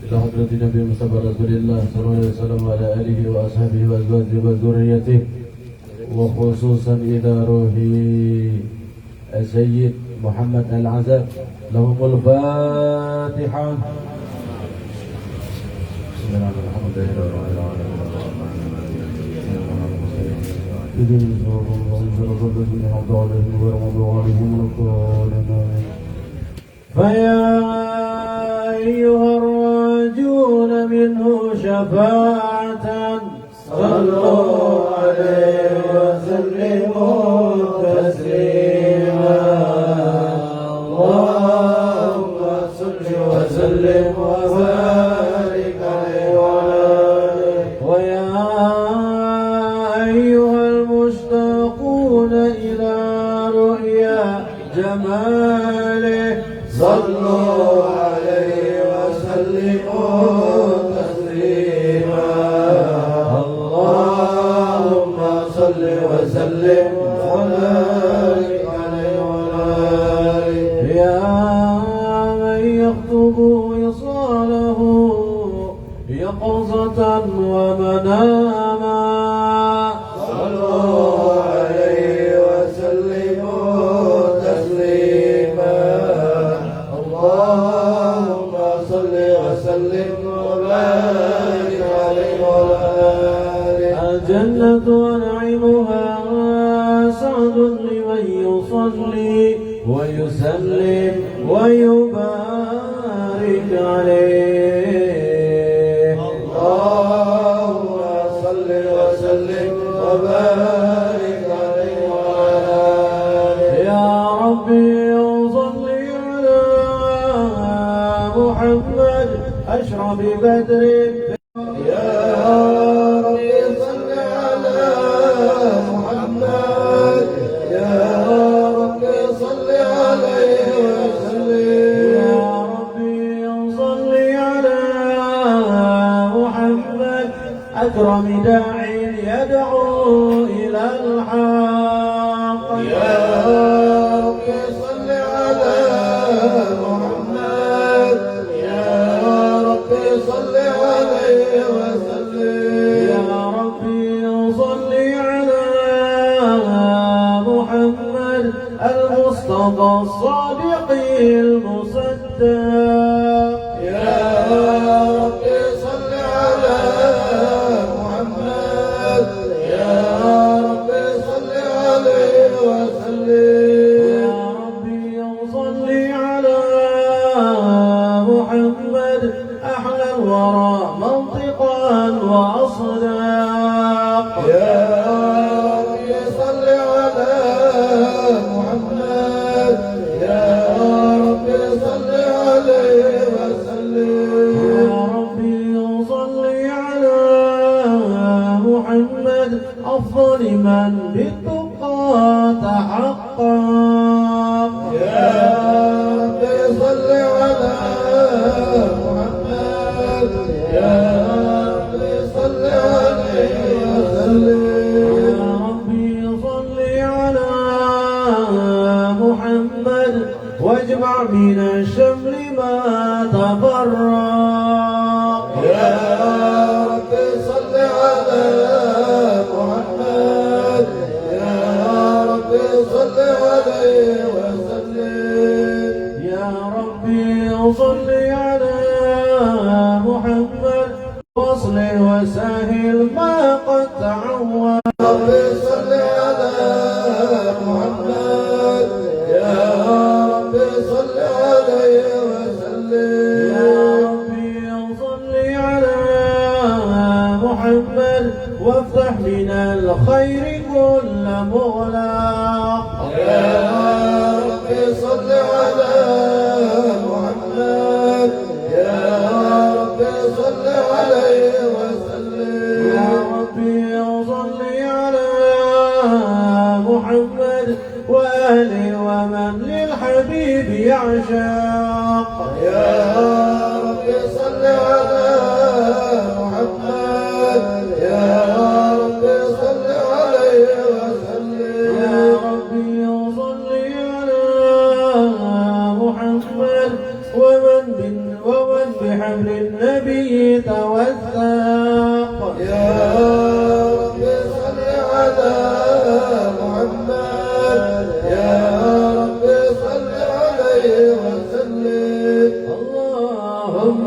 إلى حضرة النبي مصطفى رسول الله صلى الله عليه وسلم وعلى آله وأصحابه وأزواجه وذريته وخصوصا إلى روح السيد محمد العزب لهم الفاتحة. بسم الله الرحمن الرحيم. فيا أيها الراجون منه شفاعة صلوا عليه وسلموا تسليما. اللهم صل وسلم وبارك عليه وعلى آله. ويا أيها المشتاقون إلى رؤيا جماله صلوا عليه وسلموا تسليما. اللهم صل وسلم وبارك عليه وعلى آله. يا من يخطب وصاله يقظة ومناما صلوا عليه وسلموا تسليما. اللهم صل وسلم وبارك عليه وعلى آله. الجنة ونعيمها سعد لمن يصلي ويسلم ويبارك عليه. اللهم صل وسلم وبارك عليه وعلى آله. يا ربي صل على محمد أشرف بدر. يا ربي صل على محمد. يا ربي صل عليه وسلم. يا ربي صل على محمد أكرم داع يدعو إلى الحق. يا ربي صل على محمد. يا ربي صل عليه وسلم. يا ربي صل على محمد المصطفى الصادق المصدق. يا ربي صل على محمد. يا ربي صل عليه وسلم. يا ربي صل على محمد أحلى الورى منطقا وأصداق. يا ربي صل على محمد. يا ربي صل عليه وسلم. يا ربي صل على محمد أفضل من بالتقى تحقق. يا ربي صل على محمد. يا ربي صل عليه وسلم. يا ربي صل على محمد واجمع من الشمل ما تفرق. يا ربي صل على محمد. يا ربي صل عليه وسلم. يا ربي صل على محمد واصلح وسهل ما قد تعود. يا ربي صل على محمد. يا ربي صل عليه وسلم. يا ربي صل على محمد وافتح من الخير كل مغلق. يا ربي صل على محمد. يا ربي صل عليه وسلم. يا ربي صل على محمد وآله ومن للحبيب يعشق. يا ربي صل على محمد. يا ربي صل عليه وسلم. يا بحبل النبي توثق يا رب صل على محمد يا رب صل عليه وسلم اللهم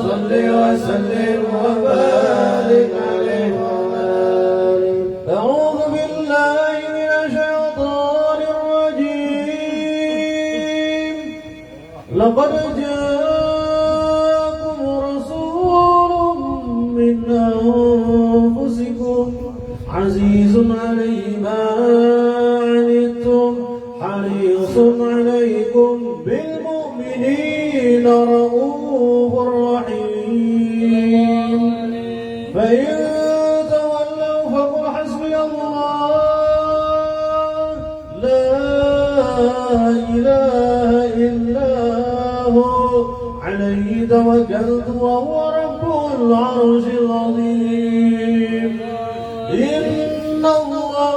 صل وسلم وبارك عليه أعوذ بالله من الشيطان الرجيم لقد جاءكم رسول من أنفسكم عزيز عليه ما عنتم حريص عليكم بالمؤمنين رؤوف رحيم فإن تولوا فقل حسبي الله لا إله إلا هو عليه توكلت وهو رب العرش العظيم إن الله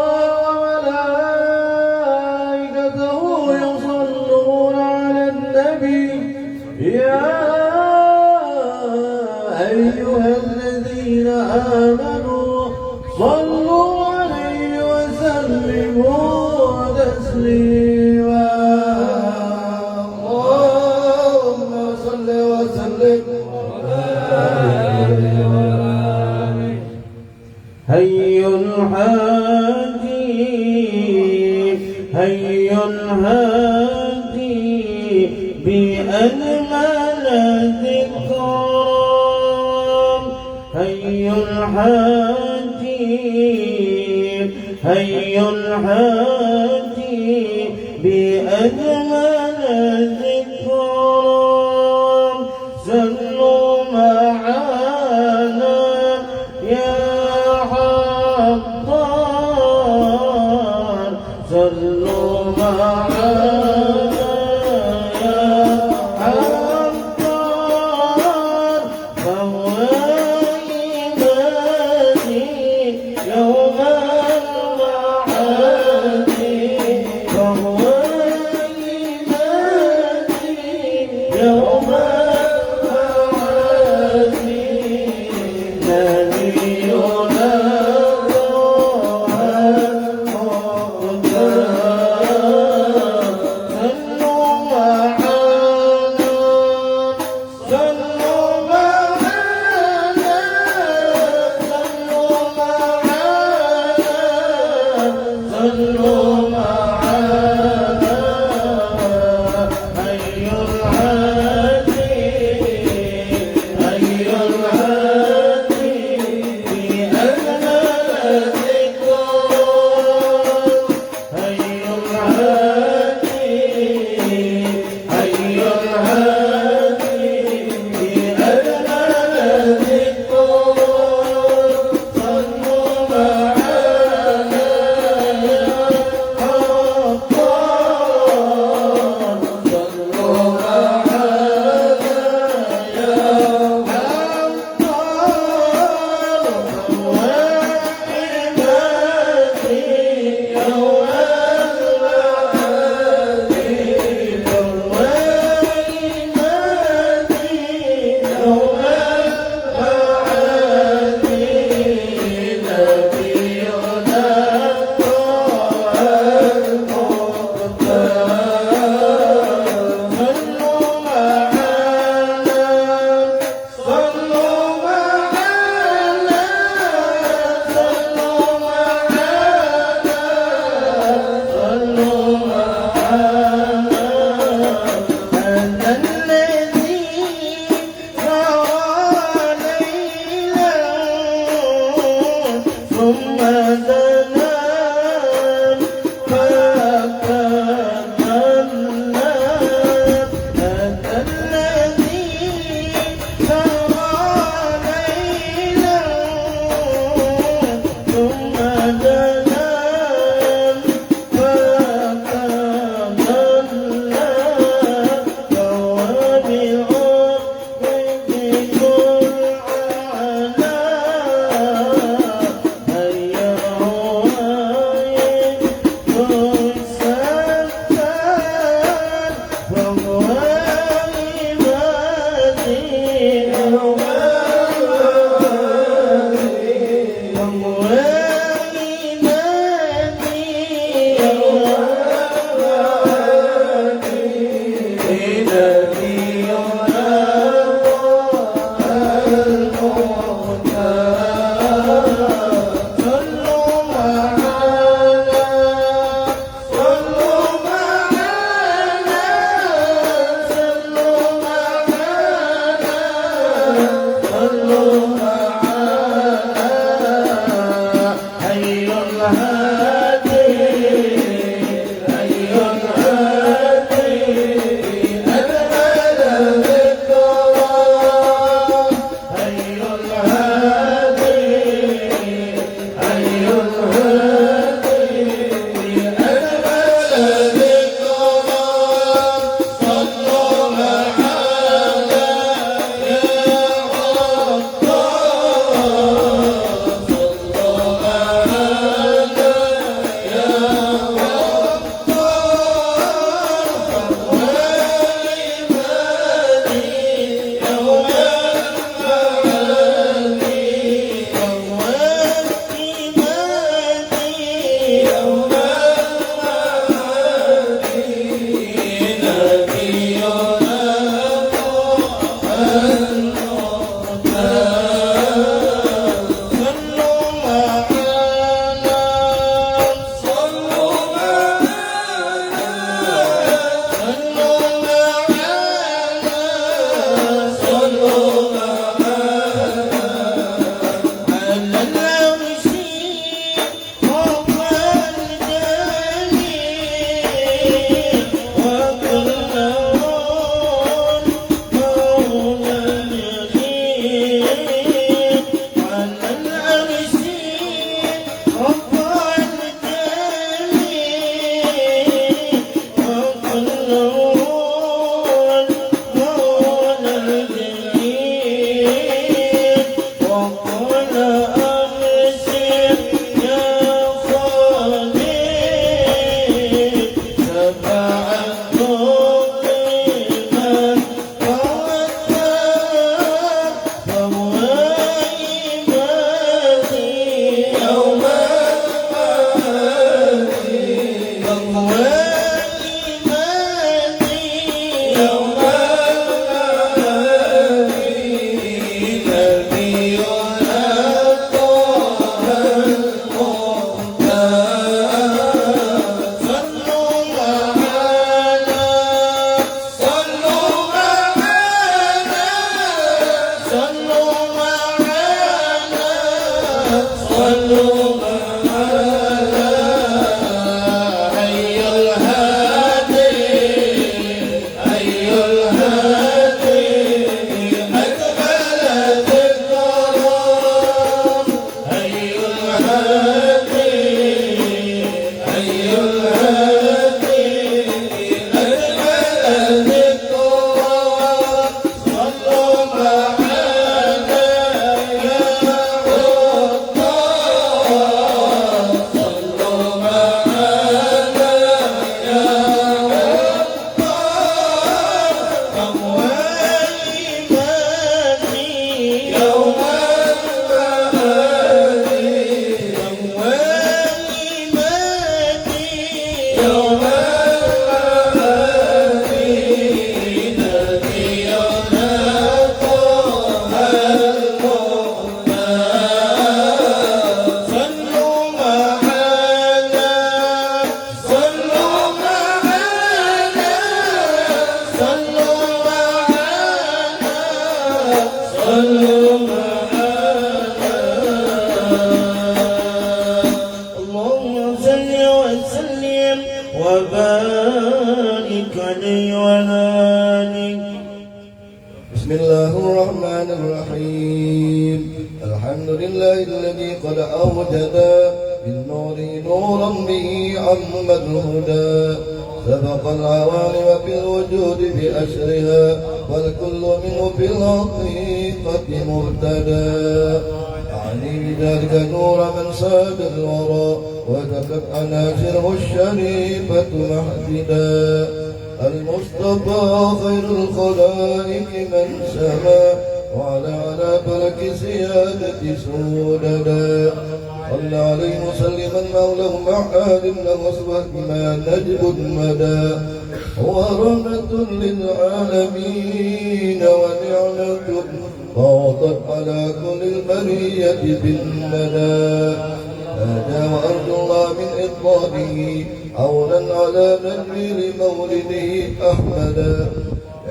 وملائكته يصلون على النبي يا أيها الذين آمنوا صلوا عليه وسلموا تسليما اللهم صل وسلم هي الحاجي هي الهادي بأجمل ذكرى هي الحاجي هي الحاجي بأجمل ذكرى صلوا معانا يا حطار صلوا معانا يا حطار فهو إيماني يوم المعاد فهو إيماني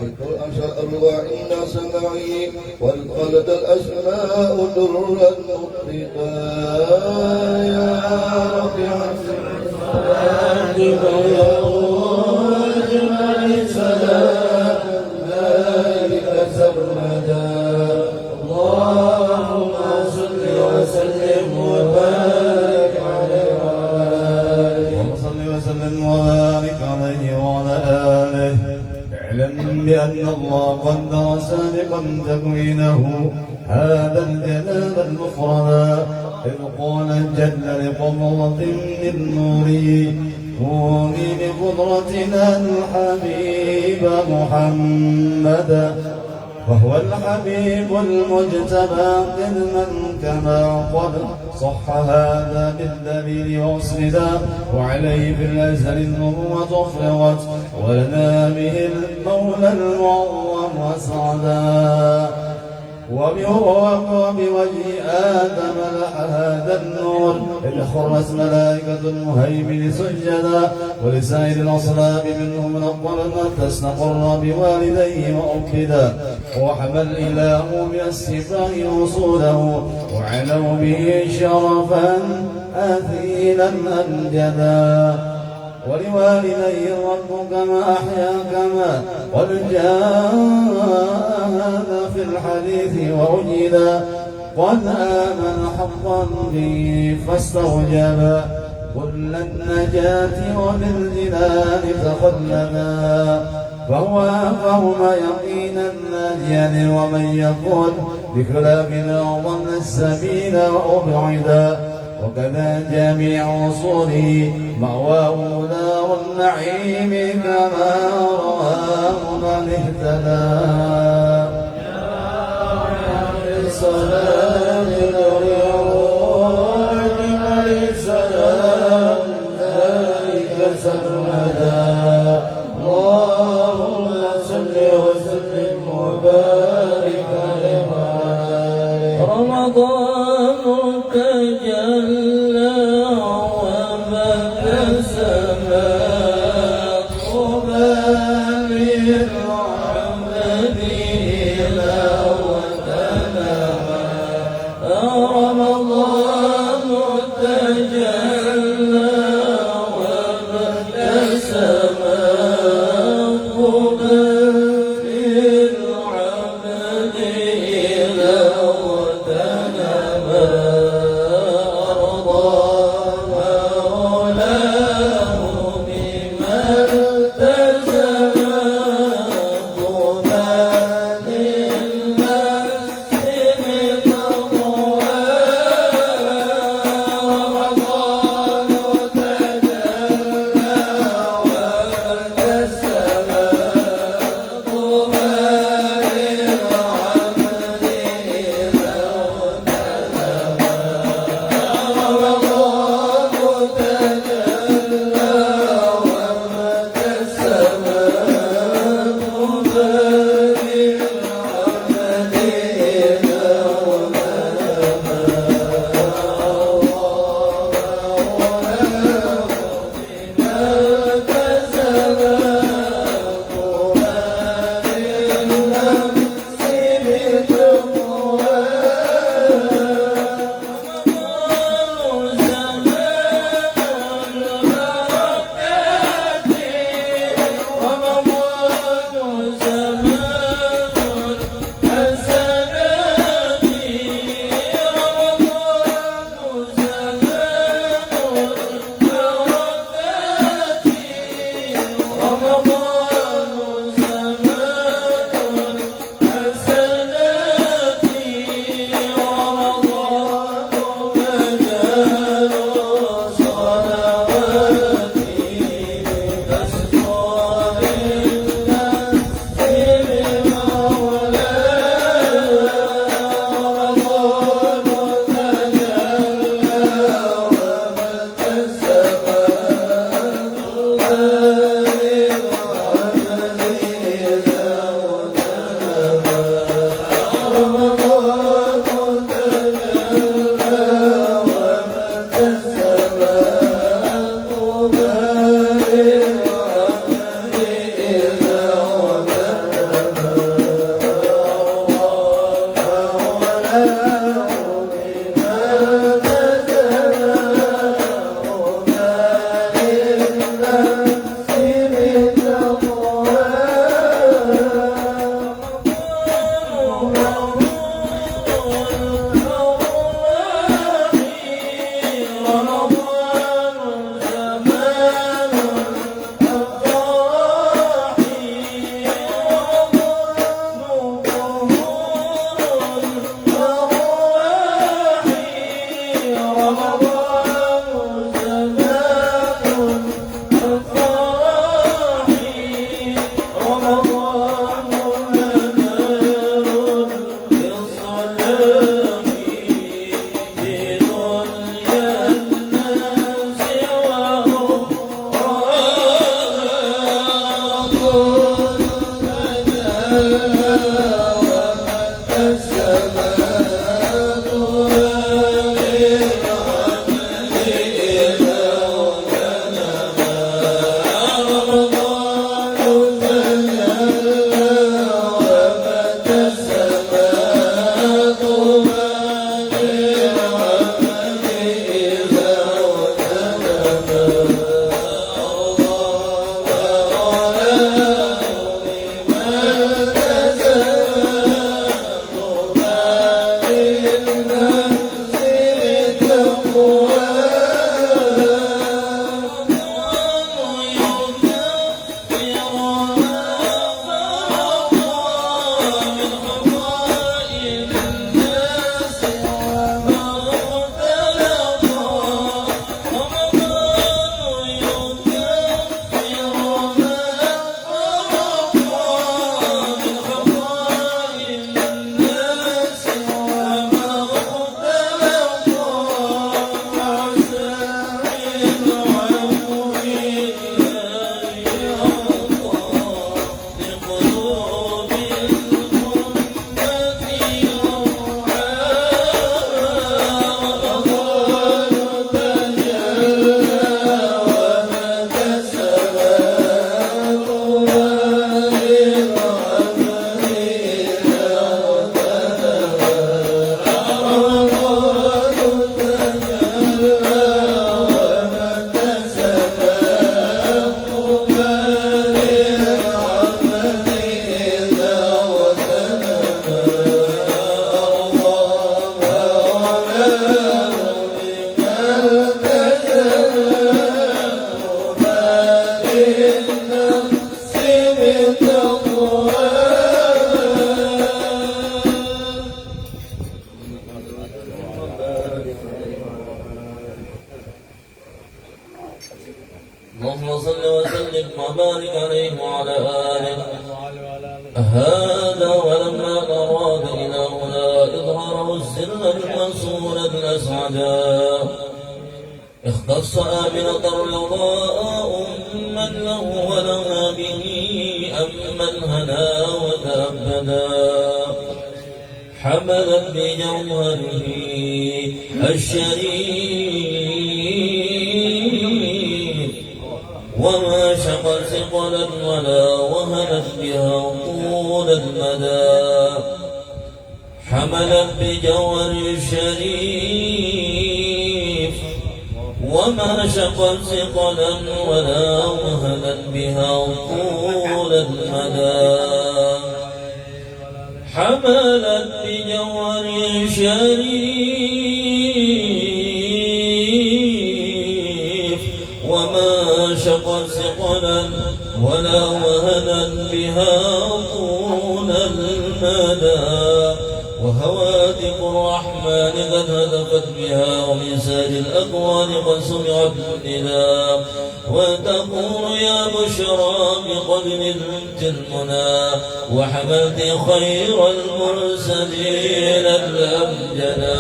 حيث أنشأ الأرواح الناس معي وانقلت الأسماء درا مطرقا يا رب حسن صلاتك يا سلام ذلك سرمدا اللهم صل وسلم وبارك عليه وصل وسلم وبارك عليه وعلى آله. اعلم بأن الله قدر سابقا تكوينه هذا الجلال المفردا إذ قال جل لقبضة من نوره كوني بقدرتنا الحبيب محمدا وهو الحبيب المجتبى قدما كما قد صح هذا بالدليل واسندا وعليه في الازل النبوة افرغت ولنا به المولى المعظم وسعدا وبوجه آدم لح هذا النور إذ خرت ملائكة المهيمن سجدا ولسائر الأصلاب منهم نقلنا تستقر بوالديه وأكدا وحمى الإله بالسفاء وصوله وعلوا به شرفا أثيلا أمجدا ولوالديه الرب كما أحيا كما قد جاء في الحديث وأجدا قد آمن حقا به فاستوجبا كل النجاة وبالجنان تخلدا فهما يقينا ناجيا ومن يقول بخلافنا ضل السبيل وأبعدا وكذا جميع وصوله مأواه دار النعيم كما رآه من اهتدى الصلاة للروح عليه السلام ذلك سرمدا اللهم صل وسلم وبارك عليه رمضان تجلى وابتسم طوبى للعبد إلى رمضان تجلى وابتسم طوبى للعبد إذا اغتنى اللهم صل وسلم وبارك عليه وعلى آله. هذا ولما أراد إلهنا إظهاره السر المنصور الأسعدا اختص آمنة الرضاء من له ولها به أمن هنا وتأبدا حملت بجوهره الشريف وما شق ثقلا ولا وهنت بها طول المدى حملت بجوهره الشريف وما شق ثقلا ولا وهنت بها طول المدى حملت بجوهر شريف وما شقت ثقلا ولا وهنا بها طول المدى وهواتف الرحمن قد هتفت بها ومساج الأكوان قد سمعت النداء وتقول يا بشرى بقدم بنت المنى وحملت خير المرسلين الأمجدا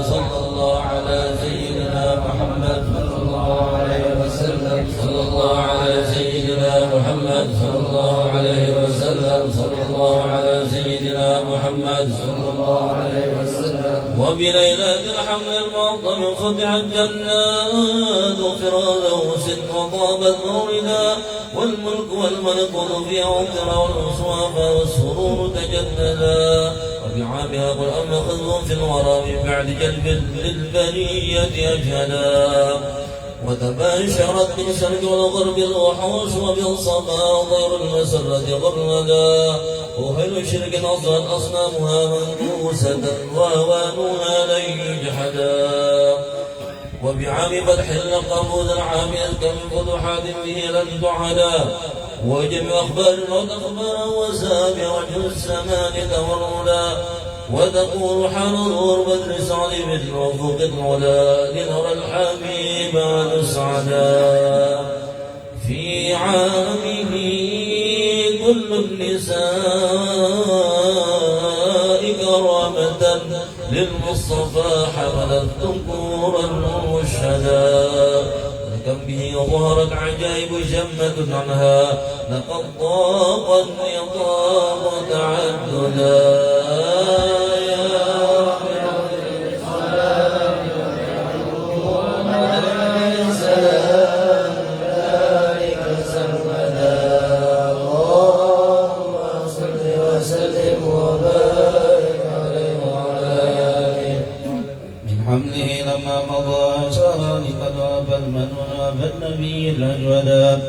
صلى الله على سيدنا محمد صلى الله عليه وسلم صلى الله على سيدنا محمد صلى الله عليه وسلم صلى الله على سيدنا محمد صلى الله عليه وسلم وبليلة الحمل المعظم فتحت جنات وفردوس وطابت موردا والملك والملك وفيها وترى والأصوات والسرور تجددا وبعابها القرآن خذ في الورى من بعد جلب للبرية أجهدا وتباشرت من شرق والغرب الوحوش وبالصفا وطير المسرة غردا وهل شرك أصلا أصنامها منبوسة وأوانها لن يجحدا وبعام فتح القبود العام يذكر من فتوحات به لن تعدا وجمع أخبار الموت أخبارا وسابع وجه السمان توردا وتقول حرور بدر سعد مثل وفوق العلا لنرى الحبيب عن سعدا في عامه كل النساء كرامة للمصطفى حملت ذكورا مرشدا كم به وظهرت عجائب جمة عنها لقد ضاق النظام تعددا حمله لما مضى شهران قد وافى المنون وافى النبي الأجودا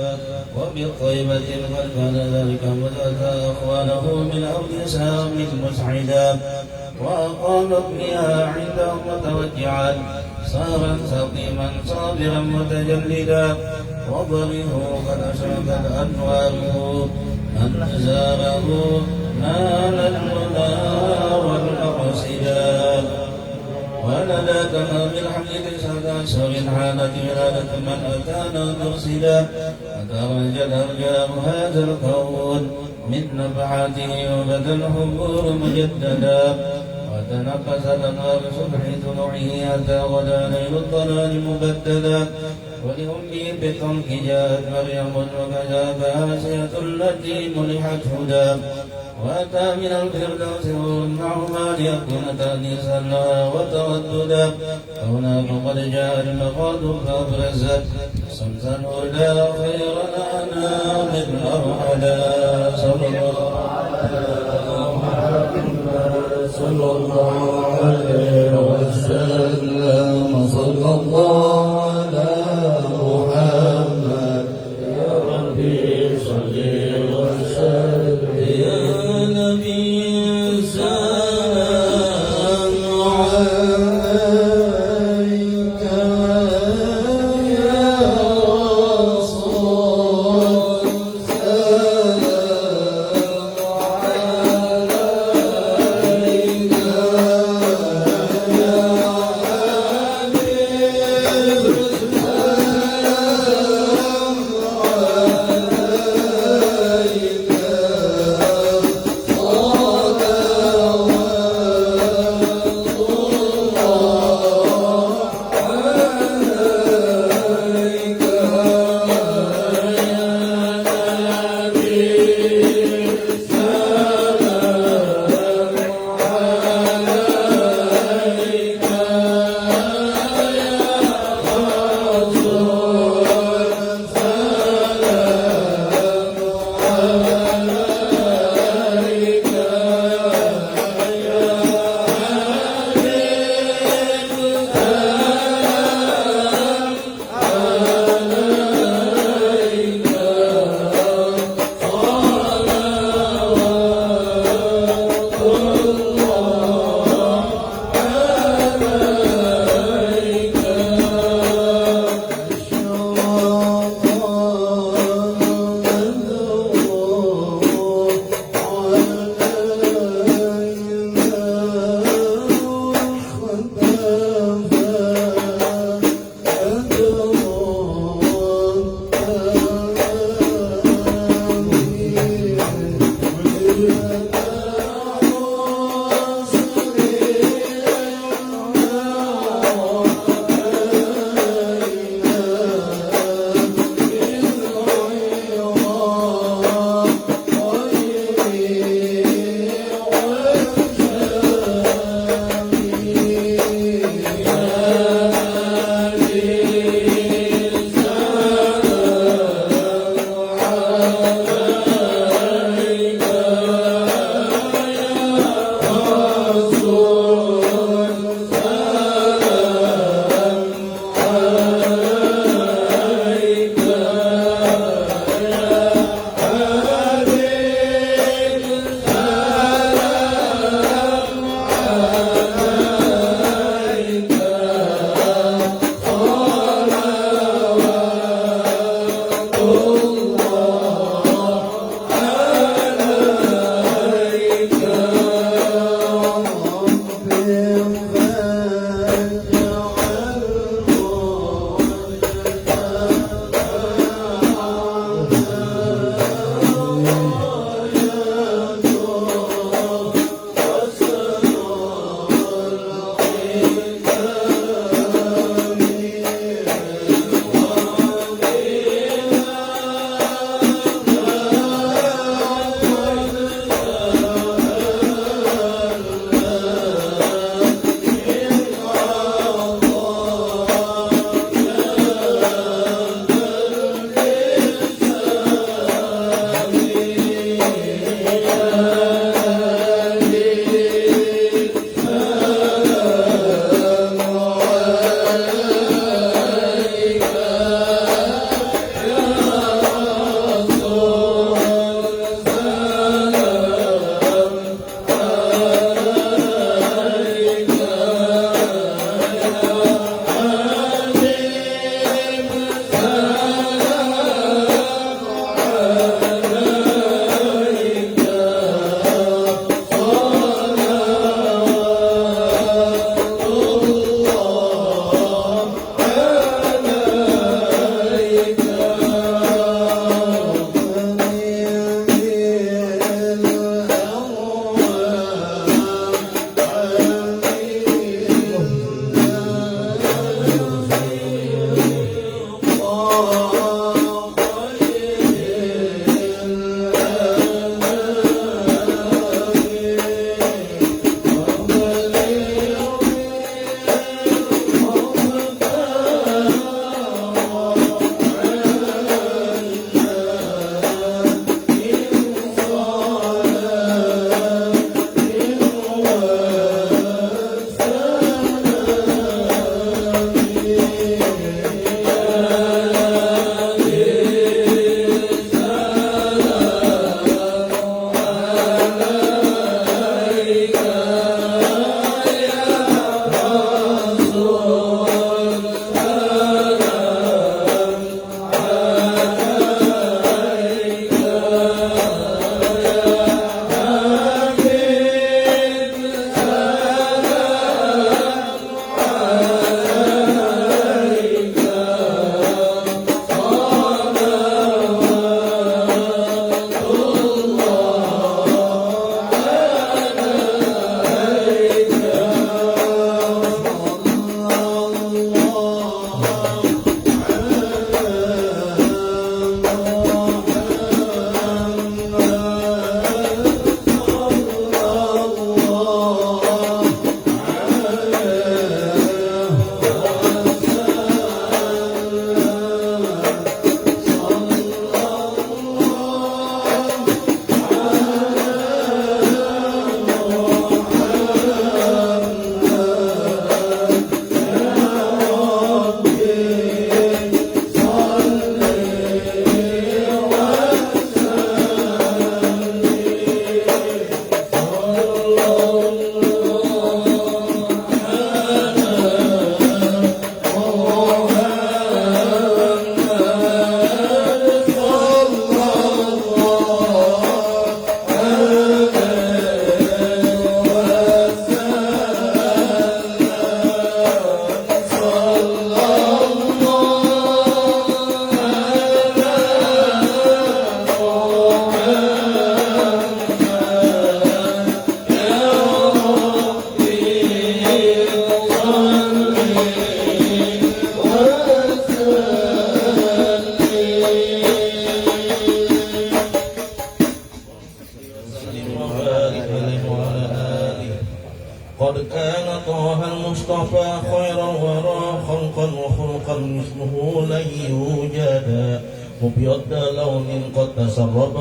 وبالطيبة قد كان ذلك متأتى أخوانه من أرض سام مسعدا وأقام ابنها عنده متوجعا صارا سقيما صابرا متجلدا وضربه قد أشرقت أنواره من زاره نال المنى والمقصدا ولدى تمام الحمد لله من حالة ولادة من أتانا مرسلا فترجل أرجاء هذا الكون من نفحاته وبدا الحبور مجددا وتنقص الأنوار صبح طلوعه أتى غدا ليل الضلال مبددا ولأمه بالخلق جاءت مريم وكذاك آسية التي منحت هدى وأتى من الفردوس معهما ليكون تأنيسا لها وترددا هناك قد جاء المقاد فأبرزت شمسا هدى خير الأنام المرحلا صلى الله عليه وسلم صلى الله على محمد يا ربي صل وسلم يا نبي سلام عليك يا رسول سلام عليك يا حبيب سلام عليك قد كان طه المصطفى خير الورى خلقا وخلقا مثله لن يوجدا مبيض لون قد تسرب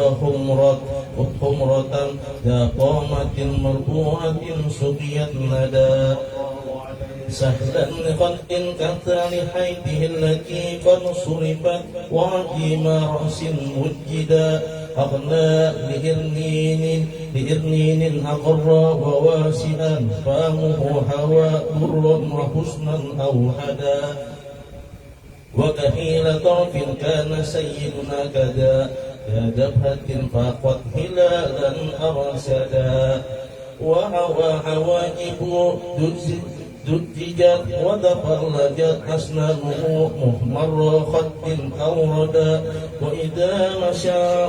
خمرة ذا طامة مربوعة سقيت ندى سهلا لخلق كثر حيته التي قد صرفت وعجيم رأس مجدا أغنى لإرنين أقر وواسعا فامه هوى برا وحسنا أوحدا وكفيل طرف كان سيدنا كذا يا جبهة فقد هلالا أرسدا وهوى حوائب دججت وتفرجت أسنانه مهمر خد أوردا وإذا مشى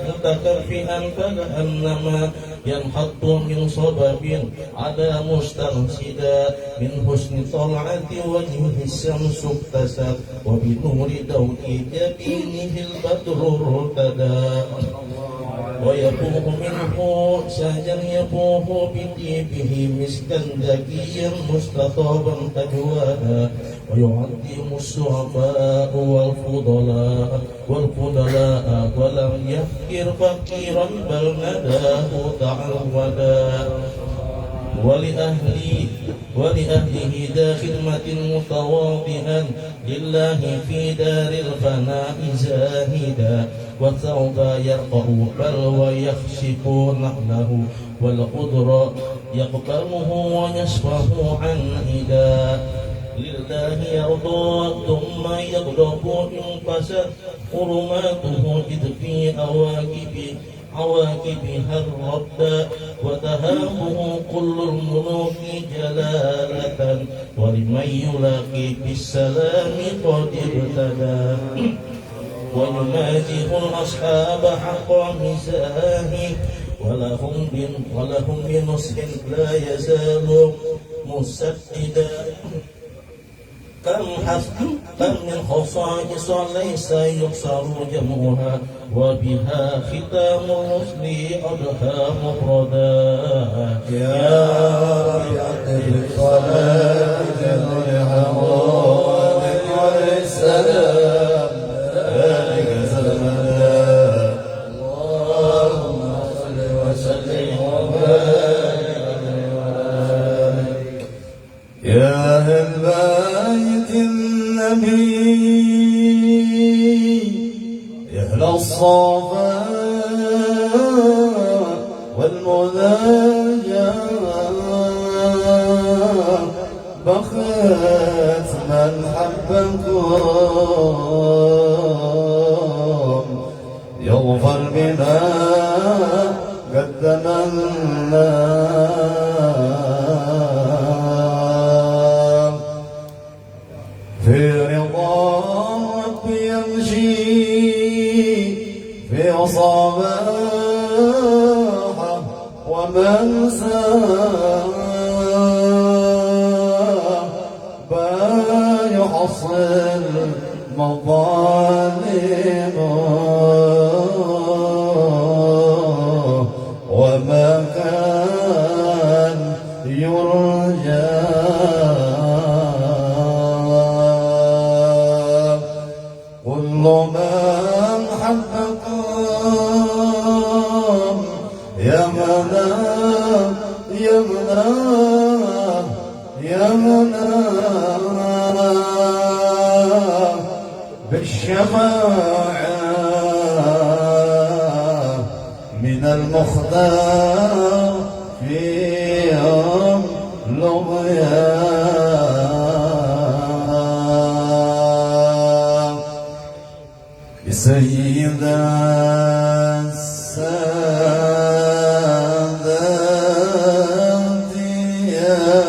متكفئا فكأنما ينحط من صبب على مسترشدا من حسن طلعة وجهه الشمس اكتسب وبنور ضوء جبينه البدر ارتدى ويفوح منه شهجا يفوح بطيبه مسكا زكيا مستطابا أجوادا ويعظم السعفاء والفضلاء ولم يفكر فكيرا بل نداه تعودا ولأهله ذا خدمة متواضعا لله في دار الفناء زاهدا وثوب يرقع بل ويخشف نحله والقدر يقبله ويشفه عن إله لله يرضى ثم يغضب إن فسد حرماته إذ في عواقبها الرد وتهابه كل الملوك جلالة ولمن يلاقي بالسلام قد ابتدى ويمازح الأصحاب حق مزاحه ولهم بنصح لا يزال مسددا كم من خصائص ليس يحصر جمعها وبها ختام الرسل أضحى مفردا يا رب أقم الصلاة والسلام عليك سلام اللهم صل وسلم وبارك عليه يا أهل بيت النبي يا أهل الصفا والمناجاة بخت من حبكم يغفر بنا قد تمنى في رضا ربي يمشي في صباحه ومنساه يحصل مظالمه وما كان يرجى كل من حبكم يا منا يا منا يا منا بالشفاعة من المختار فيهم لغيا سيدا السادات يا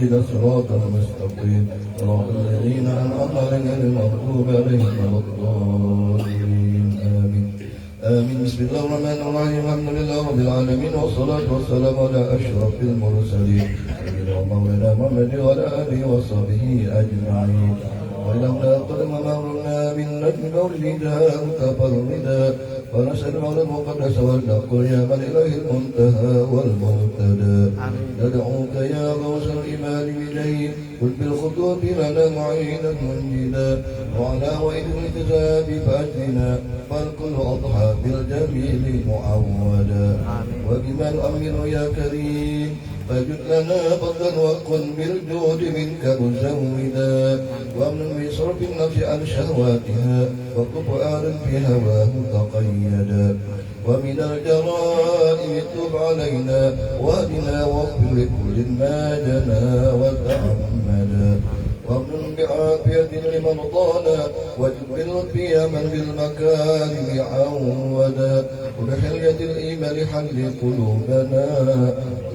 اهدنا الصراط المستقيم صراط الذين أنعمت عليهم المغضوب عليهم ولا الضالين آمين آمين. بسم الله الرحمن الرحيم. الحمد لله رب العالمين والصلاة والسلام على أشرف المرسلين سيدنا مولانا محمد وعلى آله وصحبه أجمعين. ولولا قدم مرنا بالنجم والهدى كفرنا ونسأل المولى المقدس والنقل يا من إليه المنتهى والمرتدى ندعوك يا غوث الإيمان إليه قل بالخطوب لنا معينا منجدا وعلى وإذ الكتاب فأجلنا فالكل أضحى بالجميل معودا وبما نؤمن يا كريم فجد لنا فضلا وكن بالجود منك مزودا ومن بصرف النفس عن شهواتها وكف آل في هواه تقيدا ومن الجرائم تب علينا واهدنا واغفر لكل ما جنى وتعمدا ومن بعافية لمرضانا وجبل قياما بالمكارم عودا وبحلية الإيمان حل قلوبنا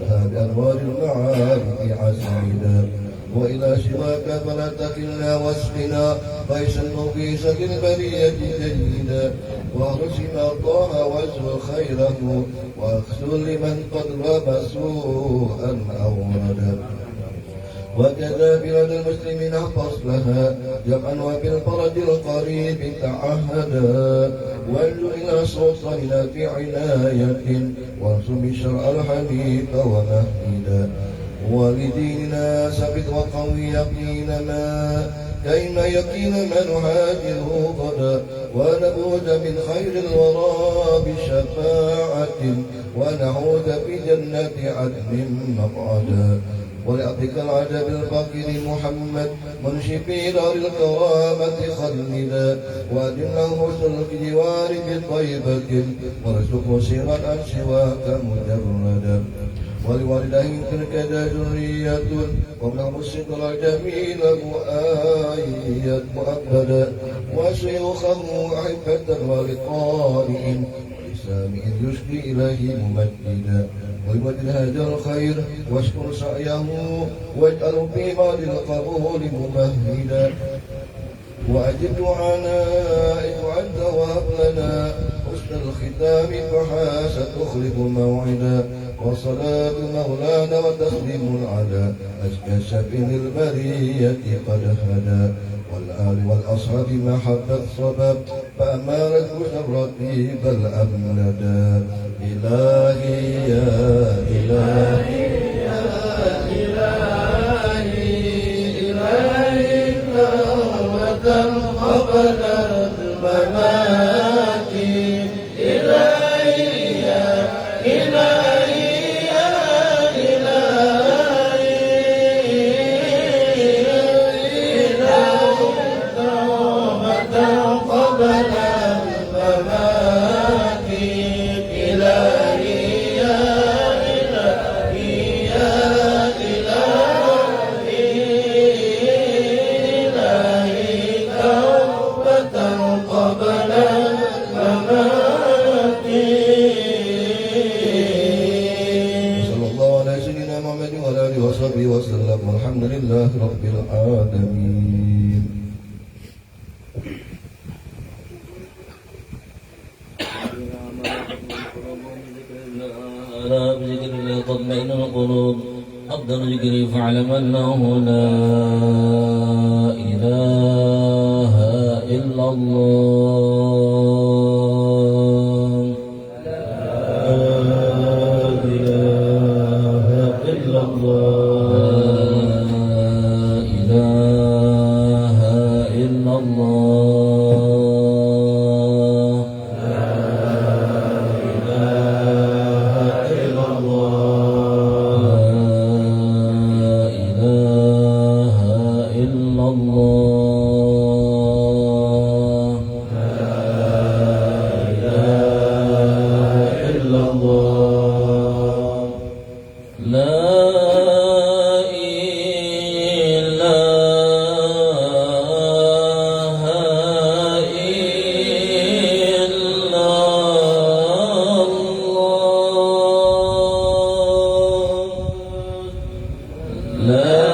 لها بأنوار المعارف عسيدا وإلى سواك فلا تكلنا واسقنا غيثا مغيثا للبرية جيدا وارسنا طه وازر خيره واغسل لمن قد رمى سوءا أوردا وكذا بلاد المسلمين احفظ لها جمعا وبالفرج القريب تعهدا وانزل الى سلطاننا في عناية وانصب الشرع الحنيف ومهدا ولديننا ثبت وقوي يقيننا كيما يقين ما نهاجره غدا ونبوذ من خير الورى بشفاعة ونعود في جنة عدن مقعدا ولأعطيك العجب الفقير محمد منشي في دار الكرامة خلدا وأدمه حسن الجوار بطيبة وارزقه سيرا عن سواك مجردا ولوالديه تلك ذرية ومنهم الستر الجميل مؤبدا وشيوخه أحبة ولقارئ ولسامع يشكي إليه ممجدا ويوجد هذا الخير واشكر سعيه واجعله في بعد القبول ممهدا وأجب دعانا إذ وعدت وهب لنا حسن الختام فحاس تخلف موعدا وصلاة مولانا وتسليم على أزكى شفيع البرية قد هدى والآل والأصحاب محبة صبب فأمانت شرتي بل أمندا إلهي يا إلهي يا إلهي إلهي توبة قبل الممات إلهي يا إلهي يا إلهي توبة قبل الممات إلهي يا إلهي يا إلهي توبة قبل الممات. صلى الله على سيدنا محمد وعلى آله وصحبه وسلم والحمد لله رب العالمين. ألا بذكر الله تطمئن القلوب أفضل ذكري فاعلم أنه لا إله إلا الله لا إله إلا الله لا إله إلا الله لا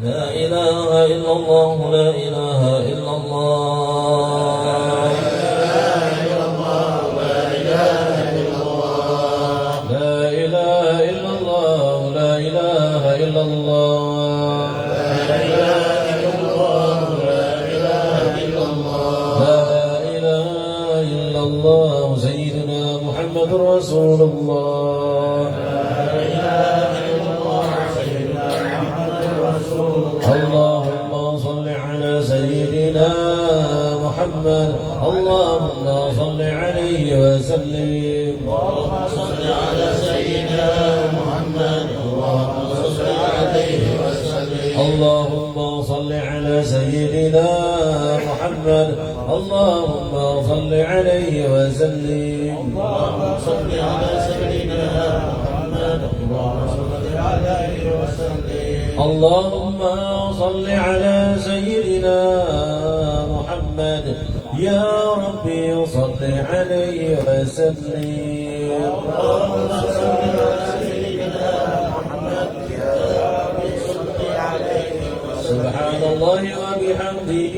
لا إله إلا الله لا إله إلا الله لا إله إلا الله لا إله إلا الله سيدنا محمد رسول الله اللهم صل على سيدنا محمد اللهم صل عليه وسلم اللهم صل على سيدنا محمد اللهم صل عليه وسلم اللهم صل على سيدنا محمد اللهم صل عليه وسلم اللهم صل على سيدنا محمد اللهم صل عليه وسلم اللهم صل على سيدنا محمد يا ربي صل عليه وسلم اللهم صل على سيدنا محمد يا ربي صل عليه وسلم سبحان الله وبحمده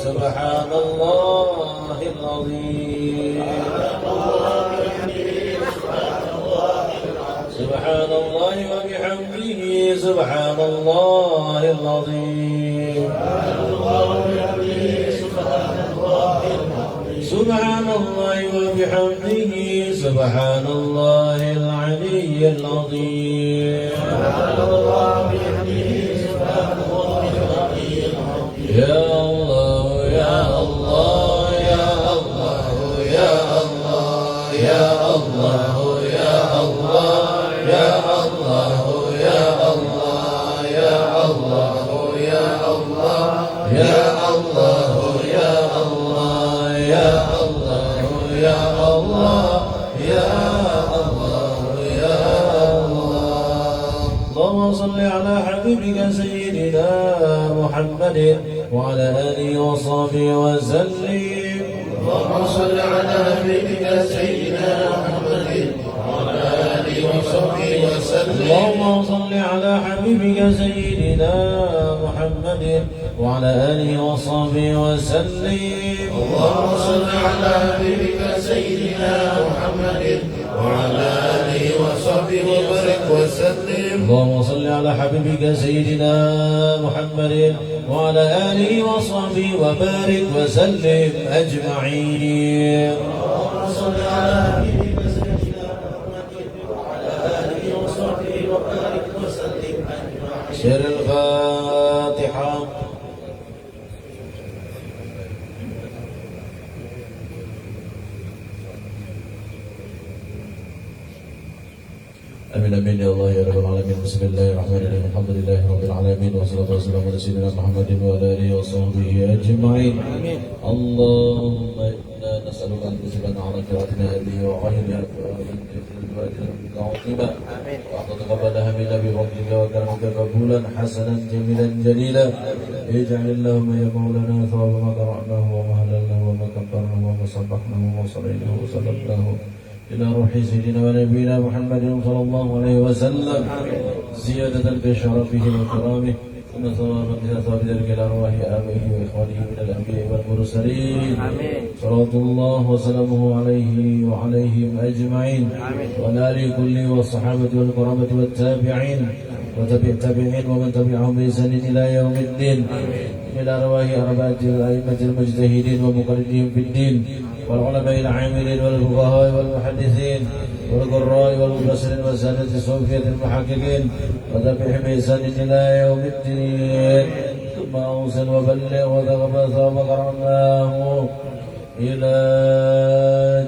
سبحان الله العظيم سبحان الله وبحمده سبحان الله العظيم سبحان الله وبحمده سبحان الله العلي العظيم يا الله يا الله يا الله يا الله يا الله يا الله يا الله يا الله يا الله يا الله يا الله يا الله يا الله يا الله يا الله يا الله اللهم صل على حبيبك سيدنا محمد وعلى آله وصحبه وسلم اللهم صل على حبيبك سيدنا محمد وعلى آله وصحبه وسلم اللهم صل على حبيبك سيدنا محمد وعلى آله وصحبه وسلم اللهم صل على حبيبك سيدنا محمد وعلى آله وصحبه وبارك وسلم اللهم صل على حبيبك سيدنا محمد وعلى آله وصحبه وبارك وسلم أجمعين اللهم صل على حبيبك سيدنا محمد وعلى آله وصحبه وبارك وسلم أجمعين سر الفاتحة Amin amin ya Allah ya rabbal alamin. Bismillahirrahmanirrahim. Alhamdulillahi rabbil alamin wassalatu wassalamu ala sayyidina Muhammadin wa ala alihi wa sahbihi ajma'in. Amin. Allahumma inna nas'aluka an tuzilana ala qiraatina hadhihi wa ghayriha عظيما وأعطى تقبلها منا بفضلك وكرمك قبولا حسنا جميلا جليلا اجعل اللهم يا مولانا ثواب ما قرأناه وما هللناه وما كبرناه وما صبحناه وما صليناه وسلمناه إلى روح سيدنا ونبينا محمد صلى الله عليه وسلم زيادة بشرفه وكرامه ثم ثواب ذلك الأرواح آبائه وإخوانه من الأنبياء والمرسلين صلوات الله وسلامه عليه وعليهم أجمعين وعلى آله كله والصحابة والكرامة والتابعين وتابعين ومن تبعهم بإحسان إلى يوم الدين إلى أرواح أربعة الأئمة المجتهدين ومقلدين في الدين والعلماء العاملين والفقهاء والمحدثين والقراء والمفسرين والسادة الصوفية المحققين وتابعهم بإحسان إلى يوم الدين ثم أوصل وبلغ وتقبل ثواب قرأناه إلى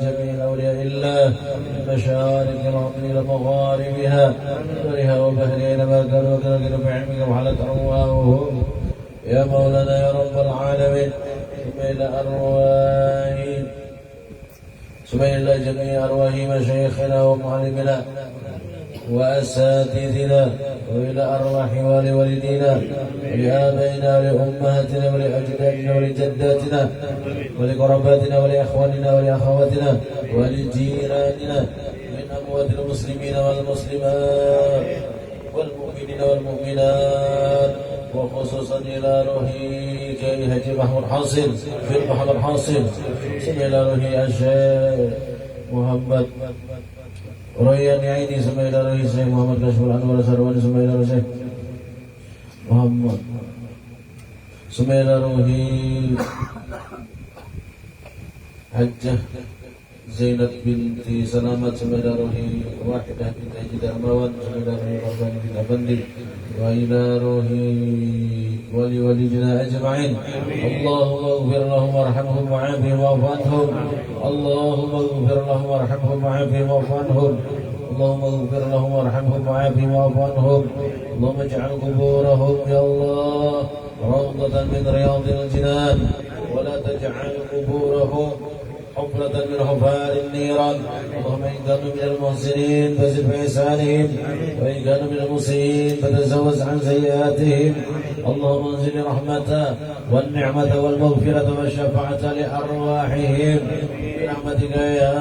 جميع أولياء الله من مشارق الأرض إلى مغاربها برها وبحرها أينما كانوا وكانوا بعلمك وحلت أرواحهم يا مولانا يا رب العالمين ثم إلى جميع أرواح مشايخنا ومعلمنا وأساتذتنا وإلى أرواح والدينا ولآبائنا ولأمهاتنا ولأجدادنا ولجداتنا ولقرباتنا ولإخواننا ولأخواتنا ولجيراننا من أموات المسلمين والمسلمات والمؤمنين والمؤمنات وخصوصا إلى روح كي حجي محمود حاصل في محمد حاصل ثم إلى روح الشيخ محمد Royan Yaini Sumaila Rohi Syekh Muhammad Kashful Anwar Sarwani Sumaila Rohi Syekh Muhammad Sumaila Rohi Hajjah Zainab binti Salamat Sumaila Rohi Wahidah binti Haji Darmawan Sumaila Rohi Marbani bin Abandi Wa ila Rohi Wali jina ajma'in Allahumma ghfir lahum warhamhum wa'afihim wa'fu anhum Allahumma ghfir lahum warhamhum wa'afihim wa'fu anhum Allahumma ghfir lahum warhamhum wa'afihim wa'fu anhum Allahumma ij'al quburahum ya Allah rawdatan min riyadil jinan wa la taj'al quburahum حفرة من حفار النيران اللهم إن كانوا من المحسنين فزد بإحسانهم وإن كانوا من المسيئين فتجاوز عن سيئاتهم اللهم انزل رحمة والنعمة والمغفرة والشفاعة لأرواحهم برحمتك يا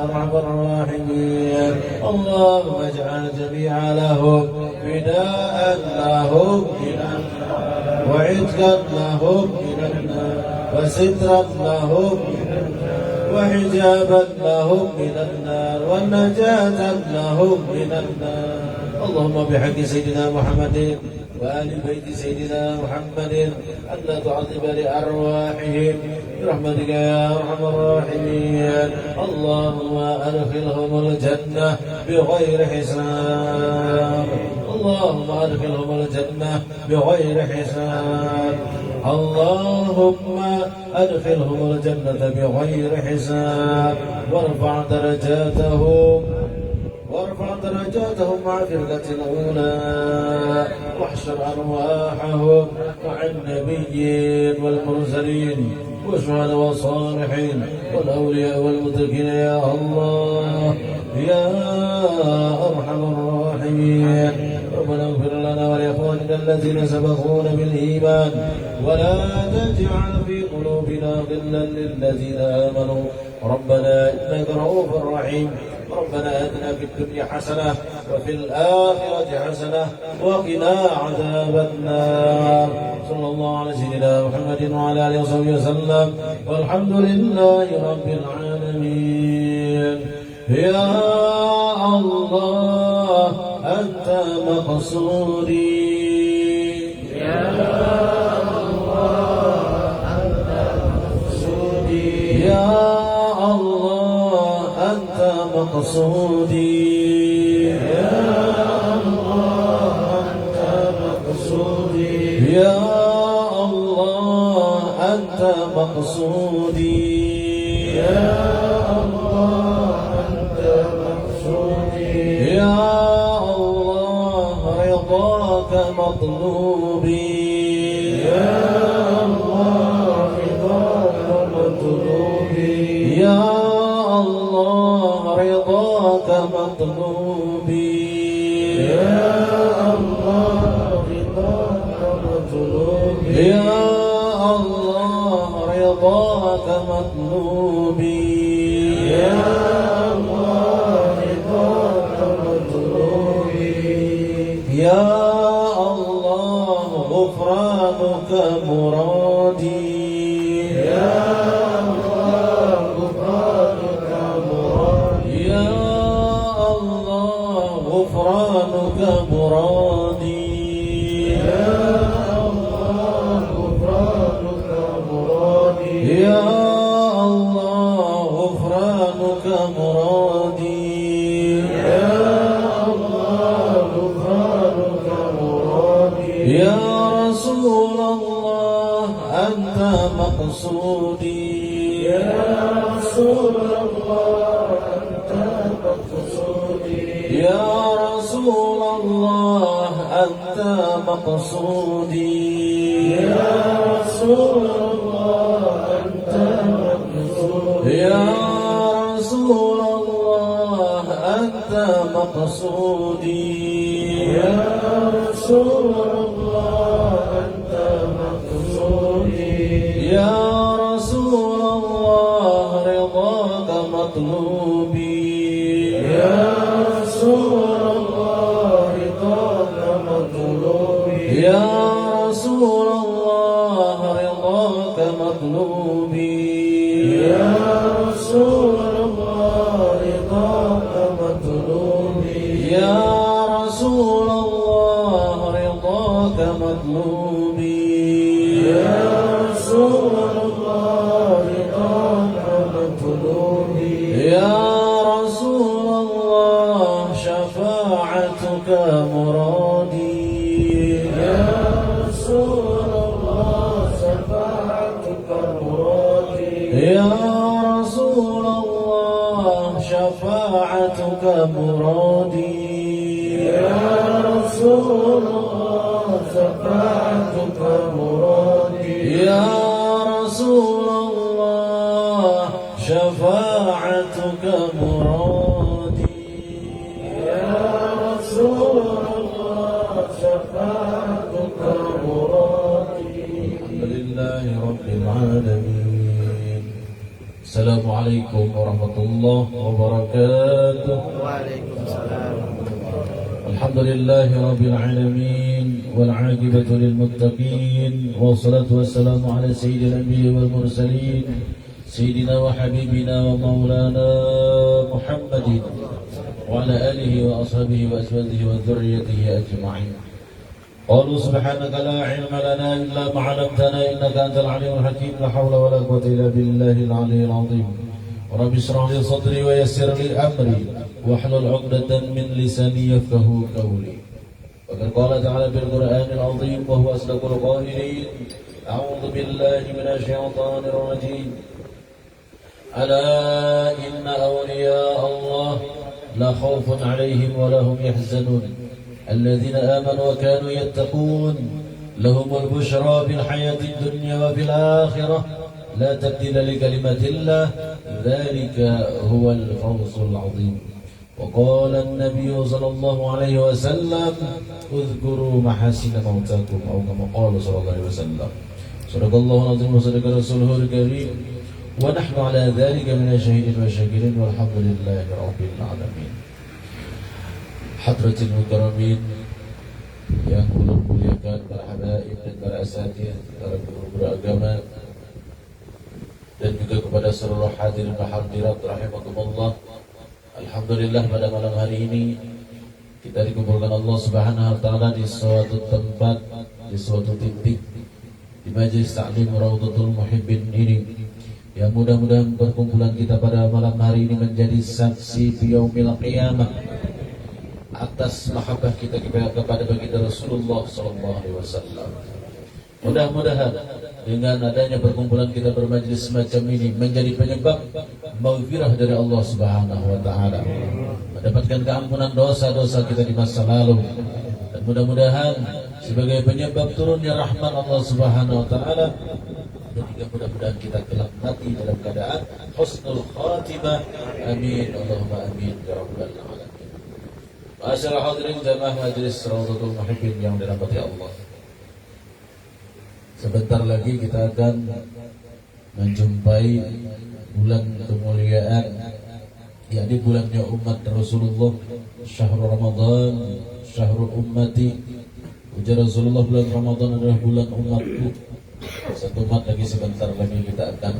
أرحم الراحمين اللهم اجعل جميع لهم فداء لهم من النار وعتقا لهم من النار وسترا لهم وحجابا لهم من النار ونجاة لهم من النار اللهم بحق سيدنا محمد وآل بيت سيدنا محمد أن لا تعذب لأرواحهم برحمتك يا أرحم الراحمين اللهم أدخلهم الجنة بغير حساب اللهم أدخلهم الجنة بغير حساب اللهم أدخلهم الجنة بغير حساب وارفع درجاتهم مع فرقة الأولى واحشر أرواحهم مع النبيين والمرسلين والشهداء والصالحين والأولياء والمتقين يا الله يا أرحم الراحمين ربنا اغفر لنا ولإخواننا الذين سبقونا بالإيمان ولا تجعل في قلوبنا غلا للذين آمنوا ربنا إنك رؤوف رحيم ربنا آتنا في الدنيا حسنة وفي الآخرة حسنة وقنا عذاب النار صلى الله على سيدنا محمد وعلى آله وصحبه وسلم والحمد لله رب العالمين يا الله أنت مقصودي يا الله أنت مقصودي يا الله أنت مقصودي يا الله أنت مقصودي يا الله أنت مقصودي يا الله أنت مقصودي يا الله رضاك مطلوبي يا الله رضاك مطلوبي يا الله رضاك مطلوبي يا الله رضاك مطلوبي يا الله رضاك مطلوبي يا الله رضاك مطلوبي يا الله غفرانك مرادي يا الله غفرانك مرادي يا الله غفرانك مرادي يا الله غفرانك مرادي يا الله غفرانك مرادي يا الله غفرانك مرادي يا رسول الله أنت مقصودي يا رسول الله أنت مقصودي يا رسول الله أنت مقصودي يا رسول الله أنت مقصودي يا رسول الله أنت مقصودي يا رسول الله أنت مقصودي يا رسول الله رضاك مطلوبي يا رسول الله رضاك مطلوبي يا رسول الله رضاك مطلوبي يا رسول الله رضاك مطلوبي يا رسول الله رضاك مطلوبي يا رسول الله شفاعتك مرادي يا رسول الله شفاعتك مرادي يا رسول الله شفاعتك مرادي يا رسول الله شفاعتك مرادي يا رسول الله شفاعتك مرادي يا رسول الله شفاعتك مرادي الحمد لله رب العالمين. السلام عليكم ورحمة الله وبركاته. الحمد لله رب العالمين والعاقبة للمتقين والصلاة والسلام على سيد الأنبياء والمرسلين سيدنا وحبيبنا ومولانا محمد وعلى آله وأصحابه وأزواجه وذريته أجمعين. قالوا سبحانك لا علم لنا إلا ما علمتنا إنك أنت العليم الحكيم. لا حول ولا قوة إلا بالله العلي العظيم. رب اشرح لي صدري ويسر لي أمري واحلل عقدة من لساني يفقهوا قولي. وقد قال تعالى في القرآن العظيم وهو أصدق القائلين: أعوذ بالله من الشيطان الرجيم. ألا إن أولياء الله لا خوف عليهم ولا هم يحزنون الذين آمنوا وكانوا يتقون لهم البشرى في الحياة الدنيا وفي الآخرة لا تبديل لكلمات الله ذلك هو الفوز العظيم. وقال النبي صلى الله عليه وسلم: اذكروا محاسن موتاكم أو كما قال صلى الله عليه وسلم. صدق الله العظيم وصدق رسوله الكريم ونحن على ذلك من الشهيدين والشاكرين والحمد لله رب العالمين. Hadratil Mukarramin yang ulun muliakan, para habaib dan para asatidz, para guru-guru agama, dan juga kepada seluruh hadirin dan hadirat rahimakumullah. Alhamdulillah pada malam hari ini kita dikumpulkan Allah Subhanahu wa taala di suatu tempat, di suatu titik, di Majelis Ta'lim Raudhatul Muhibbin ini. Yang mudah-mudahan perkumpulan kita pada malam hari ini menjadi saksi fi yaumil qiyamah atas mahabbah kita kepada baginda Rasulullah sallallahu alaihi wasallam. Mudah-mudahan dengan adanya perkumpulan kita bermajlis semacam ini menjadi penyebab maghfirah dari Allah Subhanahu wa taala, mendapatkan keampunan dosa-dosa kita di masa lalu, dan mudah-mudahan sebagai penyebab turunnya rahmat Allah Subhanahu wa taala, dan juga mudah-mudahan kita kelak mati dalam keadaan husnul khatimah. Amin Allahumma amin ya rabbal alamin. Masyaallah hadirin jamaah Majelis Raudhatul Muhibbin yang dirahmati Allah. Sebentar lagi kita akan menjumpai bulan kemuliaan, yakni bulannya umat Rasulullah, Syahrul Ramadan, Syahrul Ummati. Ujar Rasulullah, bulan Ramadan adalah bulan umatku. Satu umat lagi, sebentar lagi kita akan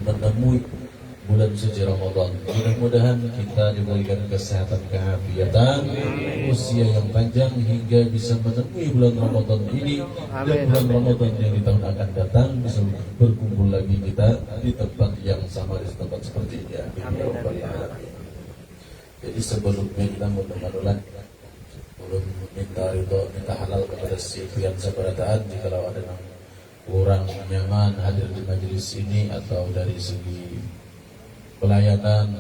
menemui bulan suci Ramadan. Mudah-mudahan kita diberikan kesehatan, keafiatan, usia yang panjang hingga bisa menemui bulan Ramadan ini. Dan bulan Ramadan yang di tahun akan datang bisa berkumpul lagi kita di tempat yang sama, di tempat seperti ini. Amin. Jadi sebelumnya kita mudah-mudahan belum minta ridho, minta halal kepada si pian sabarataan jika ada yang kurang nyaman hadir di majelis ini atau dari segi pelayanan,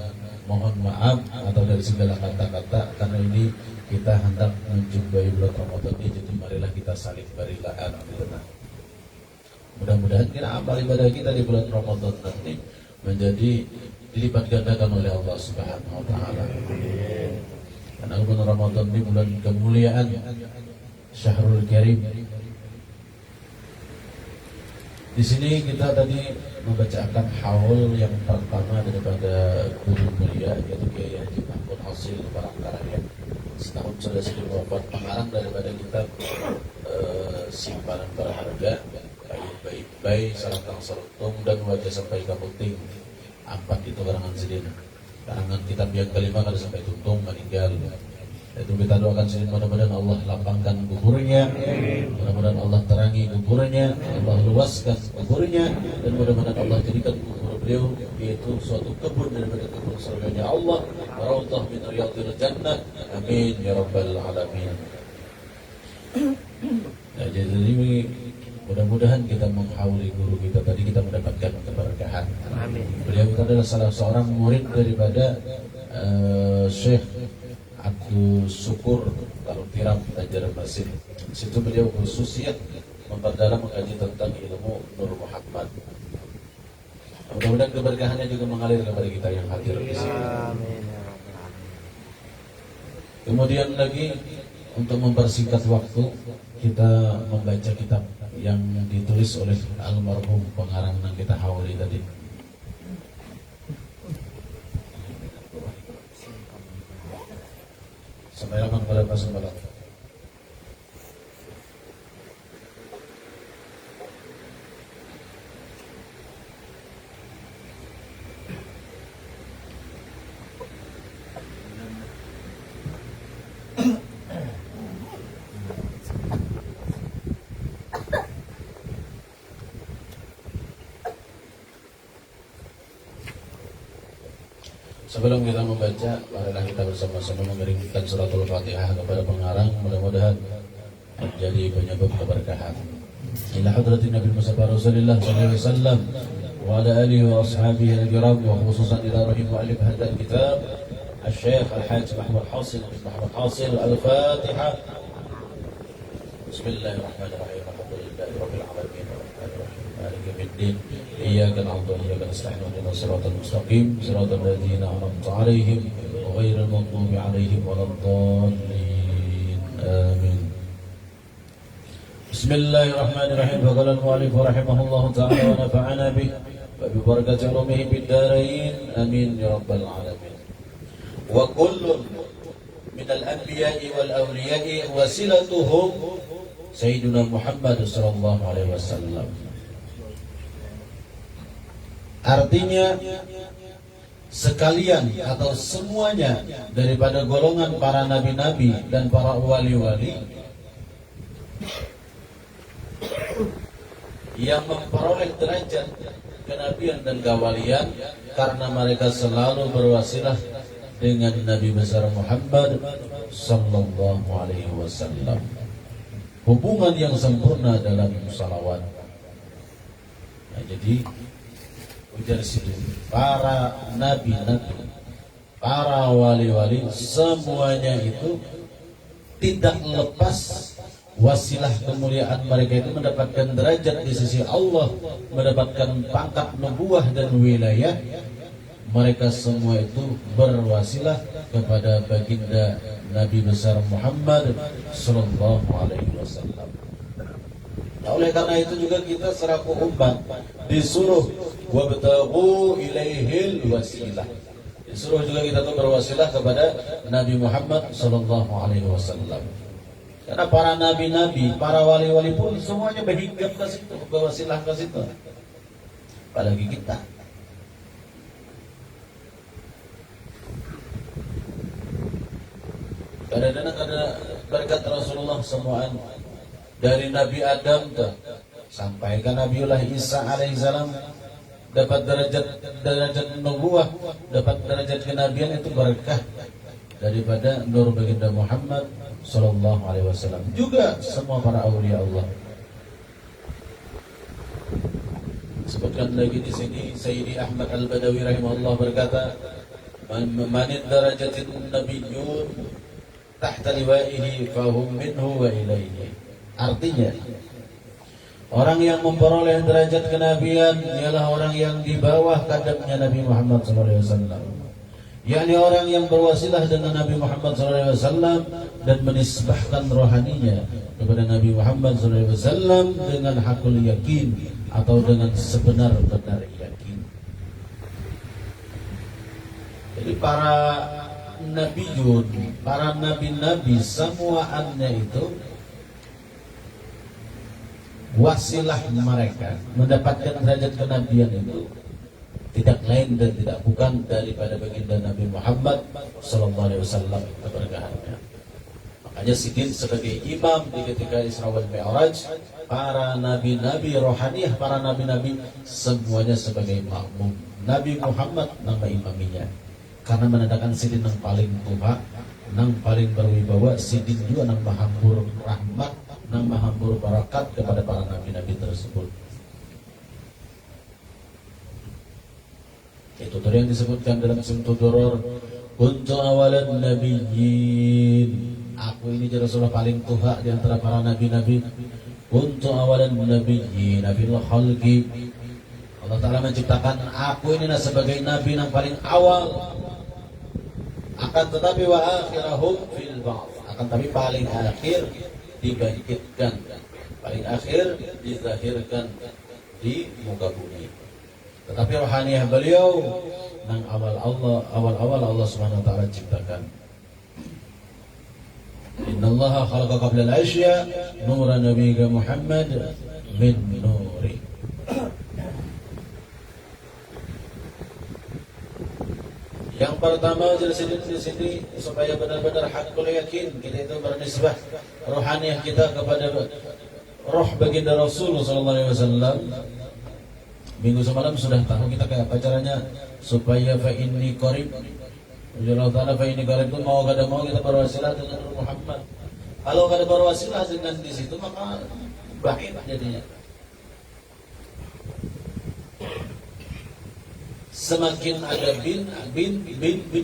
mohon maaf, atau dari segala kata-kata, karena ini kita hendak menjumpai bulan Ramadan ini, jadi marilah kita saling berilaan. Mudah-mudahan kita amal ibadah kita di bulan Ramadan nanti menjadi dilipat gandakan oleh Allah Subhanahu wa taala. Karena bulan Ramadan ini bulan kemuliaan, Syahrul Karim. Di sini kita tadi membacakan haul yang pertama daripada guru mulia, yaitu Kiai Haji Mahmud Hasil Parangkaraya. Setahun sudah sedang wafat, pengarang daripada kitab Simpanan Berharga, kayu baik Baik saratang sarutung dan wajah sampai kaputing. Empat itu karangan sidin. Karangan kitab yang kelima kada sampai tuntung meninggal. Itu kita doakan sidin, mudah-mudahan Allah lapangkan kuburnya, mudah-mudahan Allah terangi kuburnya, Allah luaskan kuburnya, dan mudah-mudahan Allah jadikan kubur beliau yaitu suatu kebun daripada kebun surganya Allah, raudhah min riyadhil jannah. Amin ya rabbal alamin. Nah, jadi mudah-mudahan kita menghauli guru kita tadi, kita mendapatkan keberkahan. Amin. Beliau itu adalah salah seorang murid daripada Syekh Abdul Syukur kalau tiram Banjar Masin. Situ beliau khususnya memperdalam mengkaji tentang ilmu Nur Muhammad. Mudah-mudahan keberkahannya juga mengalir kepada kita yang hadir di sini. Amin. Kemudian lagi untuk mempersingkat waktu, kita membaca kitab yang ditulis oleh almarhum pengarang yang kita hauli tadi. Sampai lapan pada pasal barat. Sebelum kita membaca, marilah kita bersama-sama mengirimkan suratul Fatihah kepada pengarang, mudah-mudahan menjadi penyebab keberkahan. Ila hadratin Nabi Mustafa Rasulullah sallallahu alaihi wasallam wa ala alihi wa ashabihi al-kiram, wa khususan ila rahim mu'allif hadzal kitab Al-Syekh Al-Hajj Muhammad Hasil bin Muhammad Hasil Al-Fatihah. Bismillahirrahmanirrahim. Alhamdulillahi rabbil alamin. مالك يوم الدين إياك نعبد وإياك نستعين اهدنا الصراط المستقيم صراط الذين أنعمت عليهم غير المغضوب عليهم ولا الضالين آمين. بسم الله الرحمن الرحيم. فقال المؤلف رحمه الله تعالى ونفعنا به وببركة علومه بالدارين آمين يا رب العالمين. وكل من الأنبياء والأولياء وسيلتهم سيدنا محمد صلى الله عليه وسلم. Artinya sekalian atau semuanya daripada golongan para nabi-nabi dan para wali-wali yang memperoleh derajat kenabian dan kewalian karena mereka selalu berwasilah dengan Nabi besar Muhammad sallallahu alaihi wasallam. Hubungan yang sempurna dalam salawat. Nah, jadi ujar situ, para nabi-nabi, para wali-wali, semuanya itu tidak lepas wasilah kemuliaan mereka itu mendapatkan derajat di sisi Allah, mendapatkan pangkat nubuwah dan wilayah. Mereka semua itu berwasilah kepada baginda Nabi besar Muhammad sallallahu alaihi wasallam. Nah, oleh karena itu juga kita selaku umat disuruh wabtaghu ilaihil wasilah. Disuruh juga kita tuh berwasilah kepada Nabi Muhammad sallallahu alaihi wasallam. Karena para nabi-nabi, para wali-wali pun semuanya berhinggap ke situ, berwasilah ke situ. Apalagi kita. Kadang-kadang ada berkat Rasulullah semuaan dari Nabi Adam sampai ke Nabiullah Isa alaihissalam dapat derajat nubuwah, dapat derajat kenabian, itu berkah daripada nur baginda Muhammad sallallahu alaihi wasallam. Juga semua para aulia Allah. Sebutkan lagi di sini Sayyidi Ahmad Al-Badawi rahimahullah berkata, "Man darajatin nabiyyun tahta liwa'ihi fahum minhu wa ilaihi." Artinya, orang yang memperoleh derajat kenabian ialah orang yang di bawah kadamnya Nabi Muhammad SAW, yakni orang yang berwasilah dengan Nabi Muhammad SAW dan menisbahkan rohaninya kepada Nabi Muhammad SAW dengan hakul yakin atau dengan sebenar-benar yakin. Jadi para nabiyun, para nabi-nabi semuanya itu wasilah mereka mendapatkan derajat kenabian itu tidak lain dan tidak bukan daripada baginda Nabi Muhammad sallallahu alaihi wasallam keberkahannya. Makanya Sidin sebagai imam di ketika Isra wal Mi'raj, para nabi-nabi rohaniah, para nabi-nabi semuanya sebagai makmum. Nabi Muhammad nama imaminya karena menandakan Sidin yang paling tua, yang paling berwibawa. Sidin juga yang mahambur rahmat, yang mahambur barakat kepada para nabi-nabi tersebut. Itu tadi yang disebutkan dalam Sumtu Duror, kuntu awalan nabiyyin, aku ini Rasulullah paling tua di antara para nabi-nabi. Kuntu awalan nabiyyin fil khalqi, Allah Ta'ala menciptakan aku ini sebagai nabi yang paling awal. Akan tetapi wa akhirahum fil ba'th, akan tapi paling akhir dibangkitkan, paling akhir dizahirkan di muka bumi. Tetapi rohaniah beliau nang awal-awal Allah Subhanahu wa taala ciptakan. Innallaha khalaqa qabla al-asya nura nabiyyi Muhammad min nuri. Yang pertama di sini supaya benar-benar hakul yakin kita itu bernisbah rohaniah kita kepada roh baginda Rasul sallallahu alaihi wasallam. Minggu semalam sudah tahu kita kayak apa caranya supaya fa inni qarib. Allah Ta'ala fa inni qarib itu mau kada mau kita berwasilah dengan Muhammad. Kalau kada berwasilah dengan di situ maka bahaya jadinya. Semakin ada bin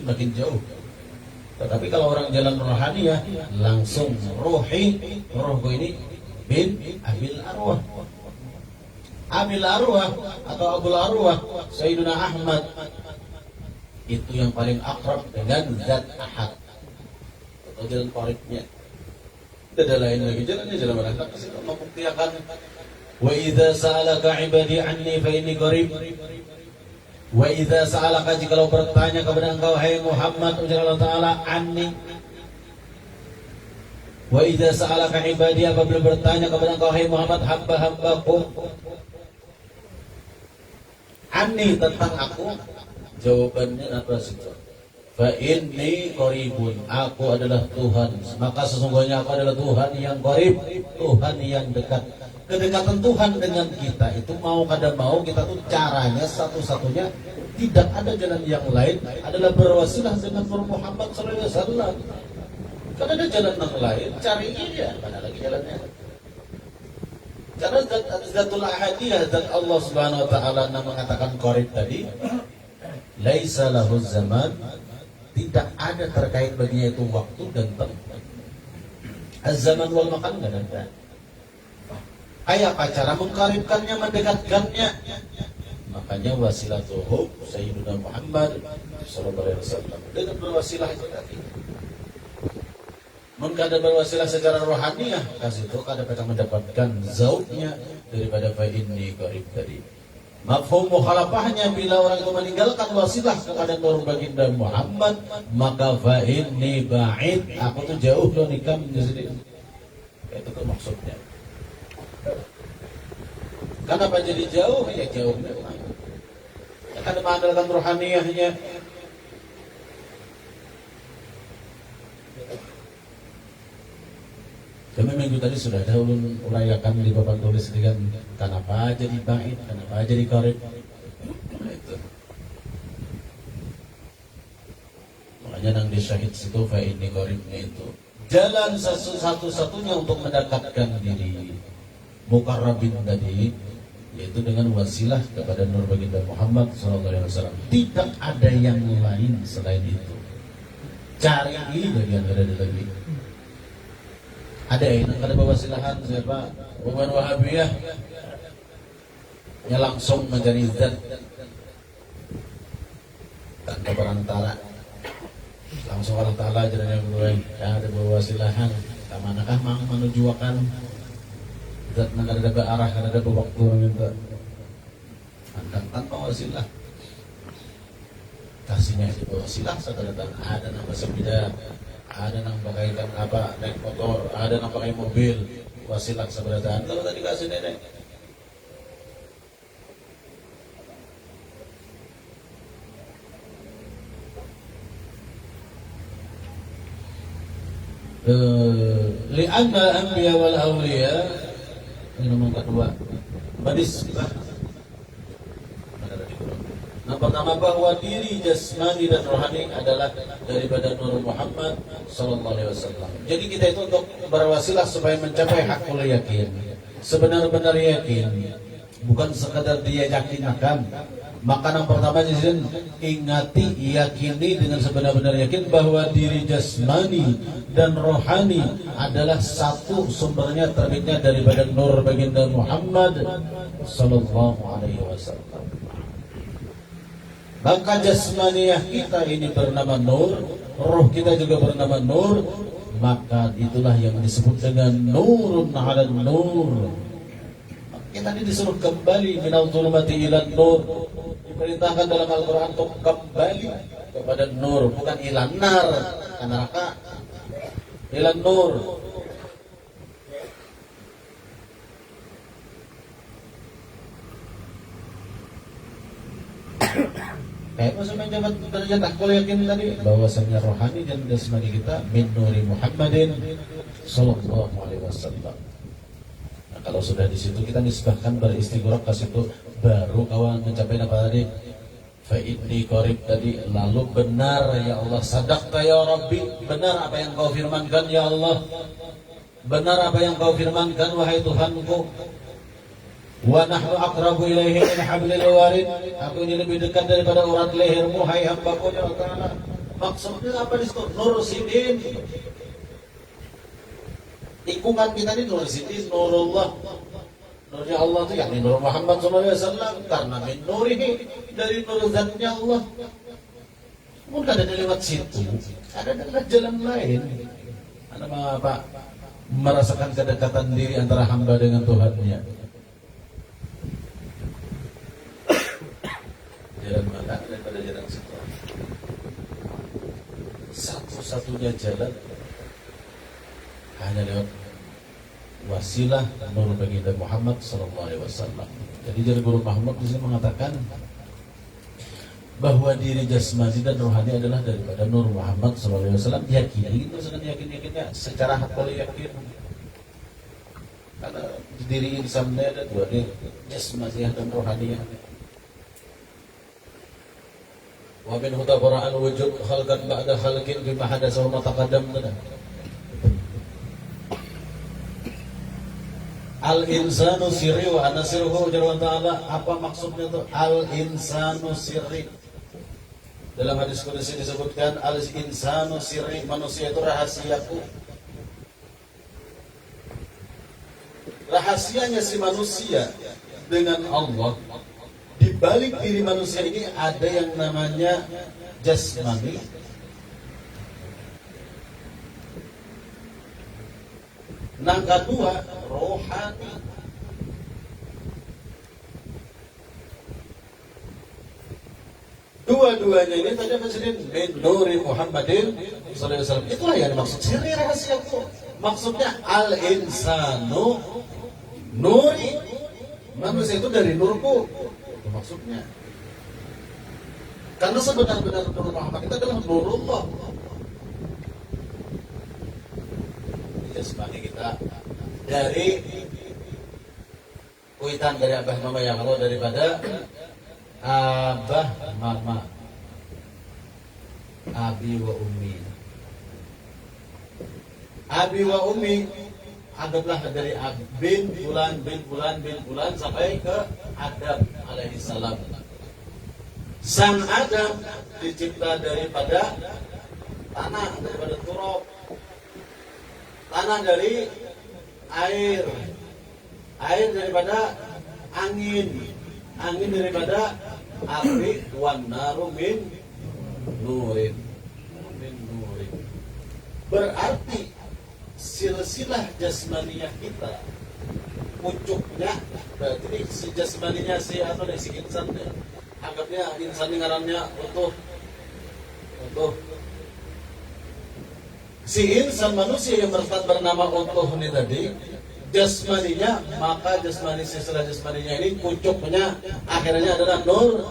makin jauh. Tetapi kalau orang jalan rohaniah langsung rohku ini bin abil arwah. Abil arwah atau abul arwah Sayyiduna Ahmad itu yang paling akrab dengan zat ahad atau jalan qaribnya. Tidak lain lagi jalannya jalan mereka itu membuktikan wa idza sa'alaka ibadi anni fa inni qarib. Wa idza sa'alaka, jikalau bertanya kepada engkau hai Muhammad ujar Allah Ta'ala anni. Wa idza sa'alaka ibadi, apabila bertanya kepada engkau hai Muhammad hamba-hambaku anni tentang aku, jawabannya apa sih? Fa inni qaribun, aku adalah Tuhan, maka sesungguhnya aku adalah Tuhan yang qarib, Tuhan yang dekat. Kedekatan Tuhan dengan kita itu mau kada mau kita tuh caranya satu-satunya, tidak ada jalan yang lain adalah berwasilah dengan Muhammad sallallahu alaihi wasallam. Kalau ada jalan yang lain cari dia, mana lagi jalannya? Karena zatul ahadiyah, zat Allah Subhanahu wa taala yang mengatakan qarib tadi, laisa lahu zaman, tidak ada terkait baginya itu waktu dan tempat. Az-zaman wal makan enggak ada. Kayak apa cara mengkaribkannya, mendekatkannya? Makanya wasilatuhu Sayyidina Muhammad sallallahu alaihi wasallam. Dengan berwasilah itu tadi. Mengkada berwasilah secara rohaniah, kasih itu kada kita mendapatkan zautnya daripada fa inni qarib tadi. Mafhum mukhalafahnya, bila orang itu meninggalkan wasilah kepada nur baginda Muhammad, maka fa inni ba'id, aku tuh jauh loh nikam di sini. Itu tuh maksudnya. Kenapa jadi jauh? Ya jauh memang. Ya, karena mengandalkan rohaniahnya. Kami minggu tadi sudah ada ulun urayakan di papan tulis dengan kenapa jadi bait, kenapa jadi qarib. Nah, itu. Makanya nang di syahid situ fa ini qaribnya itu jalan satu-satunya untuk mendekatkan diri mukarrabin tadi, yaitu dengan wasilah kepada nur baginda Muhammad SAW. Tidak ada yang lain selain itu. Cari bagian ada lagi. Ada yang ada wasilahan siapa? Bukan Wahabiyah. Yang langsung mencari zat tanpa perantara. Langsung Allah Ta'ala jalan yang mulai. Ya, ada wasilahan. Kamanakah mang menujuakan zat nang ada arah, ada waktu minta. Andang tanpa wasilah. Kasihnya itu wasilah setelah ada nama sepeda, ada yang pakaikan apa naik motor, ada yang pakai mobil, wasilah keberadaan. Kalau tadi kasih nenek, li'anna anbiya wal awliya, ini nomor kedua, manisbah. Yang pertama bahwa diri jasmani dan rohani adalah daripada Nur Muhammad sallallahu alaihi wasallam. Jadi kita itu untuk berwasilah supaya mencapai hakul yakin, sebenar-benar yakin, bukan sekadar dia yakin akan. Maka yang pertama izin ingati, yakini dengan sebenar-benar yakin bahwa diri jasmani dan rohani adalah satu, sumbernya terbitnya daripada Nur baginda Muhammad sallallahu alaihi wasallam. Maka jasmaniyah kita ini bernama Nur, roh kita juga bernama Nur, maka itulah yang disebut dengan Nurun 'ala Nur. Kita ini disuruh kembali minal zulumati ila Nur. Diperintahkan dalam Al-Quran untuk kembali kepada Nur, bukan ilan nar, neraka, ilan Nur. Kayak masa menjabat derajat akal yakin tadi, bahwasanya rohani dan jasmani kita min nuri Muhammadin sallallahu alaihi wasallam. Nah, kalau sudah di situ kita nisbahkan beristighraq ke situ, baru kawan mencapai apa tadi? Fa inni qarib tadi, lalu benar ya Allah, sadaqta ya Rabbi, benar apa yang kau firmankan ya Allah, benar apa yang kau firmankan wahai Tuhanku. Wa nahnu aqrabu ilaihi min hablil warid, aku ini lebih dekat daripada urat lehermu hai hamba-Ku ya Allah. Maksudnya apa di situ? Nur sidin. Lingkungan kita ini Nur sidin, Nurullah. Nurnya Allah itu yakni Nur Muhammad SAW, karena min nurihi, dari nur zatnya Allah. Mungkin ada lewat situ, ada jalan lain. Anda apa? Merasakan kedekatan diri antara hamba dengan Tuhannya. Jalan mana daripada jalan situ? Satu-satunya jalan hanya lewat wasilah Nur baginda Muhammad sallallahu alaihi wasallam. Jadi dari Guru Muhammad di sini mengatakan bahwa diri jasmani dan rohani adalah daripada Nur Muhammad sallallahu alaihi wasallam. Yakini itu sangat yakin-yakinnya secara hakul yakin. Karena diri insannya ada dua, diri jasmani dan rohani. Wa min hutabara'an wujud khalqan ba'da khalqin bima hadatsa wa taqaddam. Al-insanu sirri wa anasiruhu jalla ta'ala. Apa maksudnya itu al-insanu sirri? Dalam hadis qudsi disebutkan al-insanu sirri, manusia itu rahasiaku. Rahasianya si manusia dengan Allah. Di balik diri manusia ini ada yang namanya jasmani, nah kedua rohani. Dua-duanya ini tadi maksudnya min nuri Muhammadin sallallahu alaihi wasallam. Itulah yang dimaksud sirri, rahasia itu. Maksudnya al-insanu nuri, manusia itu dari nurku. Itu maksudnya. Karena sebenar-benar Nur Muhammad itu adalah nurullah. Jasmani kita dari kuitan dari abah mama ya, kalau daripada abah mama, abi wa ummi. Abi wa ummi anggaplah dari bin bulan sampai ke Adam alaihi salam. Sang Adam dicipta daripada tanah, daripada turab. Tanah dari air, air daripada angin, angin daripada api, wan naru min nurin, min nurin. Berarti silsilah jasmaniyah kita pucuknya, berarti si jasmaninya si atau si insan, anggapnya insan ngarannya utuh. Si insan manusia yang bernama utuh ini tadi, jasmaninya, maka jasmani setelah jasmaninya ini pucuknya akhirnya adalah Nur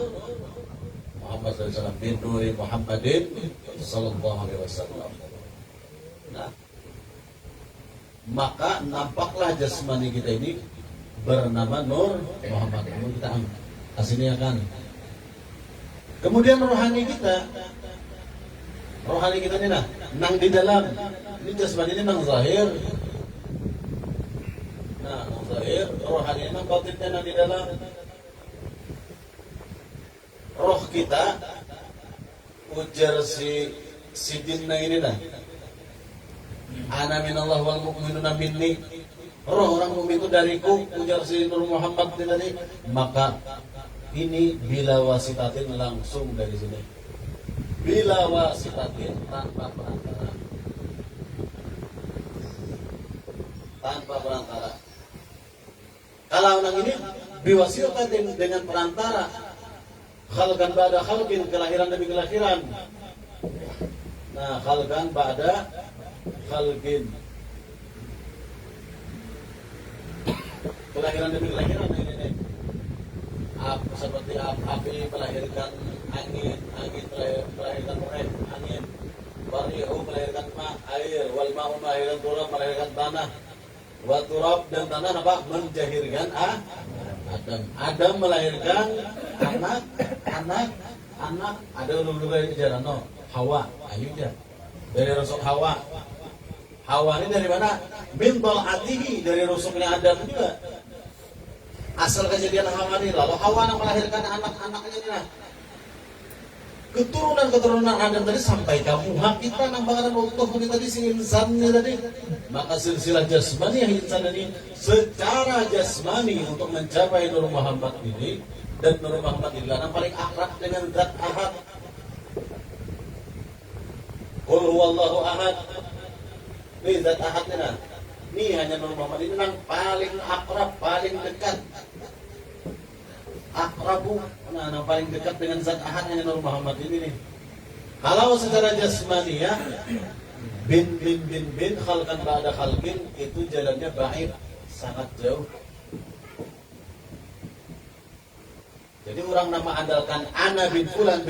Muhammad SAW bin Nuri Muhammadin sallallahu alaihi wasallam. Nah, maka nampaklah jasmani kita ini bernama Nur Muhammad. Kita aslinya kan. Kemudian rohani kita ini nah, nang di dalam. Ini jasmani ini nang zahir. Nah, nang zahir, rohani ini nang batinnya nang di dalam. Roh kita ujar si Dinna ini nah. Ana minallah wal mu'minuna minni. Roh orang mukmin itu dariku, ujar si Nur Muhammad tadi. Maka ini bila wasitatin langsung dari sini. Bila wasitatin tanpa perantara. Tanpa perantara. Kalau orang ini biwasitatin dengan perantara. Khalqan ba'da khalqin, kelahiran demi kelahiran. Nah, khalqan ba'da khalqin, kelahiran demi kelahiran ini. Seperti api melahirkan angin, angin melahirkan angin, warihu melahirkan air, wal ma'u melahirkan turab, melahirkan tanah, wa turab dan tanah apa? Menjahirkan Adam melahirkan anak. Ada dulu dari jalan Hawa, ayunya dari rusuk Hawa. Hawa ini dari mana? Bintol atihi, dari rusuknya Adam juga. Asal kejadian Hawa ini, lalu Hawa yang melahirkan anak-anaknya ini. Keturunan Adam tadi sampai kamu hak kita nampakkan utuh ini tadi si insannya tadi. Maka silsilah jasmani yang insan ini secara jasmani untuk mencapai Nur Muhammad ini, dan Nur Muhammad inilah yang paling akrab dengan zat ahad. Qul huwallahu ahad. Ini zat ahad ini. Ini hanya Nur Muhammad ini yang paling akrab, paling dekat. Akrabu, yang paling dekat dengan zat ahad hanya Nur Muhammad ini nih. Kalau secara jasmani ya, bin khalqan ba'da khalqin, itu jalannya ba'id, sangat jauh. Jadi orang nama andalkan ana bin fulan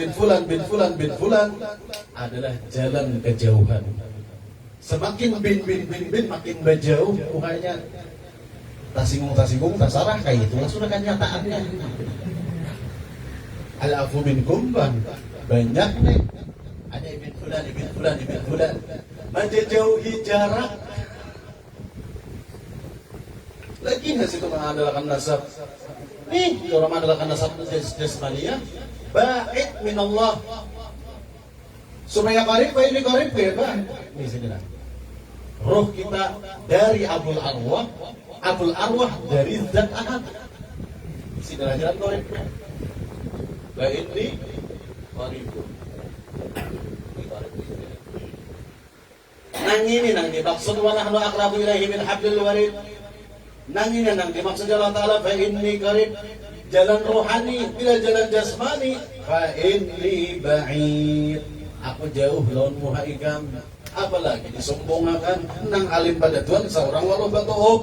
adalah jalan kejauhan. Semakin bin makin berjauh bukannya tasinggung tasarah kayak itu sudah kan nyataannya. Al-afu minkum banyak nih. Ada ibn fulan. Menjauhi jarak. Lagi nggak sih itu mengandalkan nasab? Nih, orang mengandalkan nasab jasmaniyah, ba'id minallah. Supaya qarib, ini qarib ya, Ini sini lah. Roh kita dari Abul Arwah dari zat ahad. Sini lah jalan qarib. Ba'id li qarib. Nang ini dimaksud wa nahnu aqrabu ilaihi min hablil warid. Nang ini dimaksud Allah Ta'ala fa inni qarib. Jalan rohani, bila jalan jasmani fa inni ba'id. Aku jauh lawan muhaikam. Apalagi disombongkan nang alim pada Tuhan seorang walau batuhub.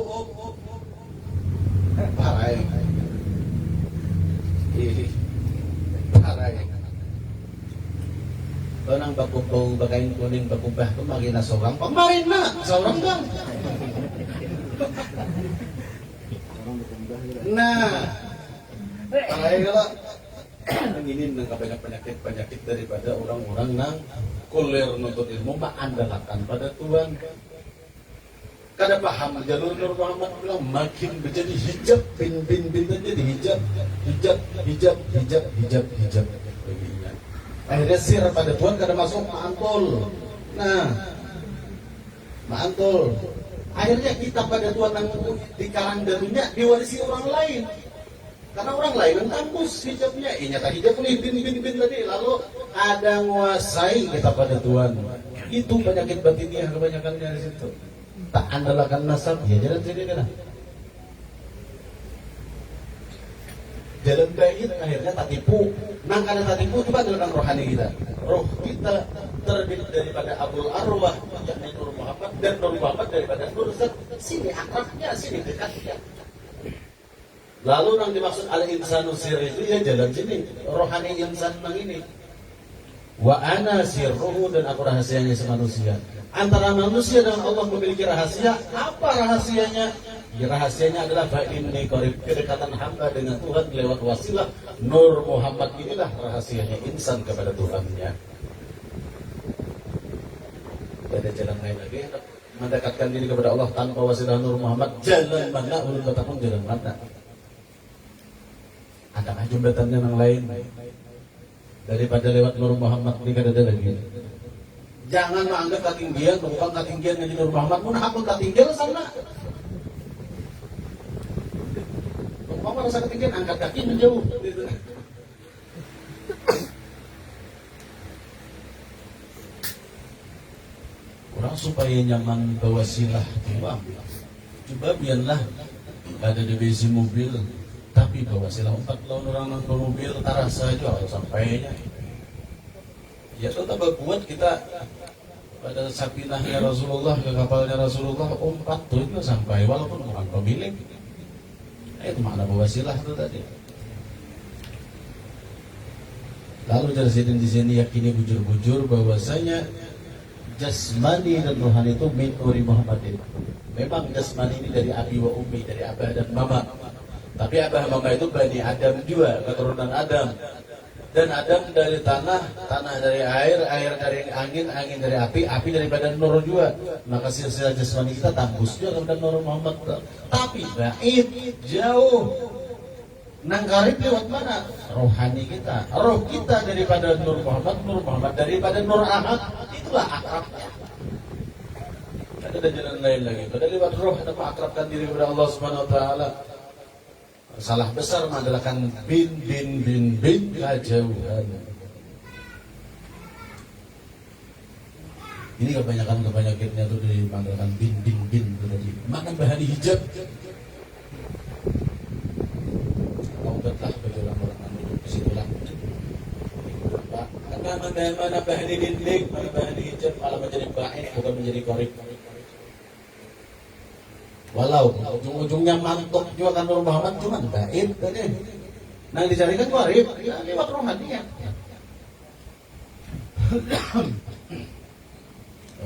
Parai. Nang bakubau bakain kuning bakubah kemarin na seorang kemarin na seorang bang. Nah, parai kalau ini nang banyak penyakit daripada orang-orang nang kuliah nuntut ilmu mengandalkan pada Tuhan. Kada paham jalur Nur Muhammad bilang makin menjadi hijab bin jadi hijab. Akhirnya sir pada Tuhan kada masuk ma'antul. Nah, ma'antul. Akhirnya kita pada Tuhan yang dikarang darinya diwarisi orang lain. Karena orang lain yang kampus hijabnya, nyata hijab ini bin tadi, lalu ada nguasai kita pada Tuhan. Itu penyakit batiniah kebanyakannya di situ. Tak andalkan nasab, ya jalan sini kan. Jalan baik akhirnya tak tipu. Nang kada tak tipu coba andalkan rohani kita. Roh kita terbit daripada Abul Arwah, yakni Nur Muhammad dan Nur Muhammad daripada Nur Zat. Sini akrabnya, sini dekatnya. Lalu yang dimaksud al-insanu sirri itu ya jalan sini, rohani insan nang ini. Wa ana sirruhu, dan aku rahasianya semanusia. Antara manusia dan Allah memiliki rahasia. Apa rahasianya? Ya, rahasianya adalah fa'inni qarib, kedekatan hamba dengan Tuhan lewat wasilah Nur Muhammad. Inilah rahasianya insan kepada Tuhannya. Tidak ada jalan lain lagi mendekatkan diri kepada Allah tanpa wasilah Nur Muhammad. Jalan mana ulun katakan jalan mana? Ada jembatannya yang lain daripada lewat Nur Muhammad. Ini kan ada lagi. Jangan menganggap ketinggian, bukan ketinggian ngaji Nur Muhammad pun aku ketinggian sana. Mau merasa ketinggian, angkat kaki menjauh. Orang supaya nyaman bawa silah uang. Coba biarlah ada di besi mobil, tapi bawa silah 4 tahun orang nang mobil terasa aja kalau sampainya. Ya tetap buat kita pada sapinahnya Rasulullah, ke kapalnya Rasulullah 4 tuh itu sampai walaupun bukan pemilik. Itu makna bawa silah itu tadi. Lalu Jalsidin di sini yakini bujur-bujur bahwasanya jasmani dan rohani itu min nuri Muhammadin. Memang jasmani ini dari abi wa ummi, dari abah dan mama. Tapi abah mama itu Bani Adam juga, keturunan Adam. Dan Adam dari tanah, tanah dari air, air dari angin, angin dari api daripada nur juga. Maka silsilah jasmani kita tembus juga kepada Nur Muhammad. Tapi baik, jauh. Nang karib lewat mana? Rohani kita. Roh kita daripada Nur Muhammad daripada Nur Ahad. Itulah akrabnya. Tidak ada jalan lain lagi. Pada lewat roh kita mengakrabkan diri kepada Allah Subhanahu wa taala. Salah besar mengandalkan bin kejauhan. Ini kebanyakannya tuh dimandalkan bin tadi. Makan bahan hijab. Taubatlah bagi orang-orang di situlah. Mana bahan dinding, mana bahan hijab, malah menjadi baik bukan menjadi korek. Walau ujung-ujungnya mantuk juga kan Nur Muhammad cuma baik tadi. Nah dicarikan korek, ya lewat rohaninya.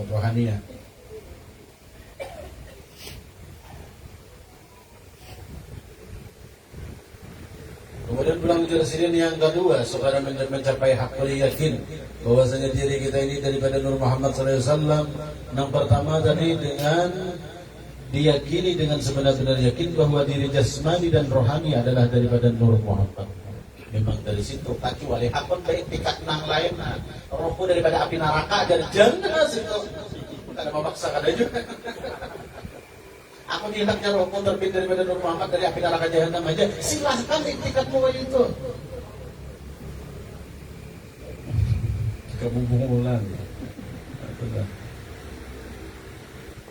Rohaninya. Kemudian pulang Jalsidin yang kedua, supaya mencapai hakul yakin bahwasanya diri kita ini daripada Nur Muhammad SAW. Yang pertama tadi dengan diyakini dengan sebenar-benar yakin bahwa diri jasmani dan rohani adalah daripada Nur Muhammad. Memang dari situ kecuali hakun baik pikat nang lain, rohku daripada api neraka dan jangan situ. Karena memaksakan aja. Aku dihidapnya rohku terbit daripada Nur Muhammad dari api neraka jahanam aja. Silahkan iktikadmu itu. Kebubungulan.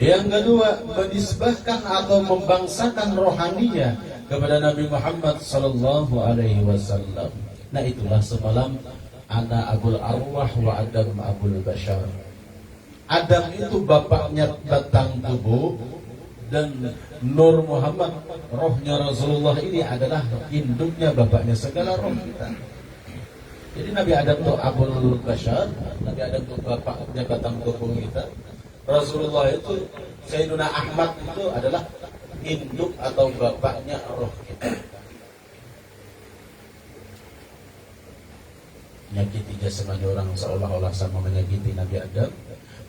Yang kedua, menisbahkan atau membangsakan rohaninya kepada Nabi Muhammad sallallahu alaihi wasallam. Nah itulah semalam ana Abul Arwah wa Adam Abul Bashar. Adam itu bapaknya batang tubuh, dan Nur Muhammad, rohnya Rasulullah ini adalah induknya, bapaknya segala roh kita. Jadi Nabi Adam itu Abul Bashar, Nabi Adam itu bapaknya batang tubuh kita. Rasulullah itu Sayyiduna Ahmad itu adalah induk atau bapaknya roh kita. Menyakiti jasmani orang seolah-olah sama menyakiti Nabi Adam,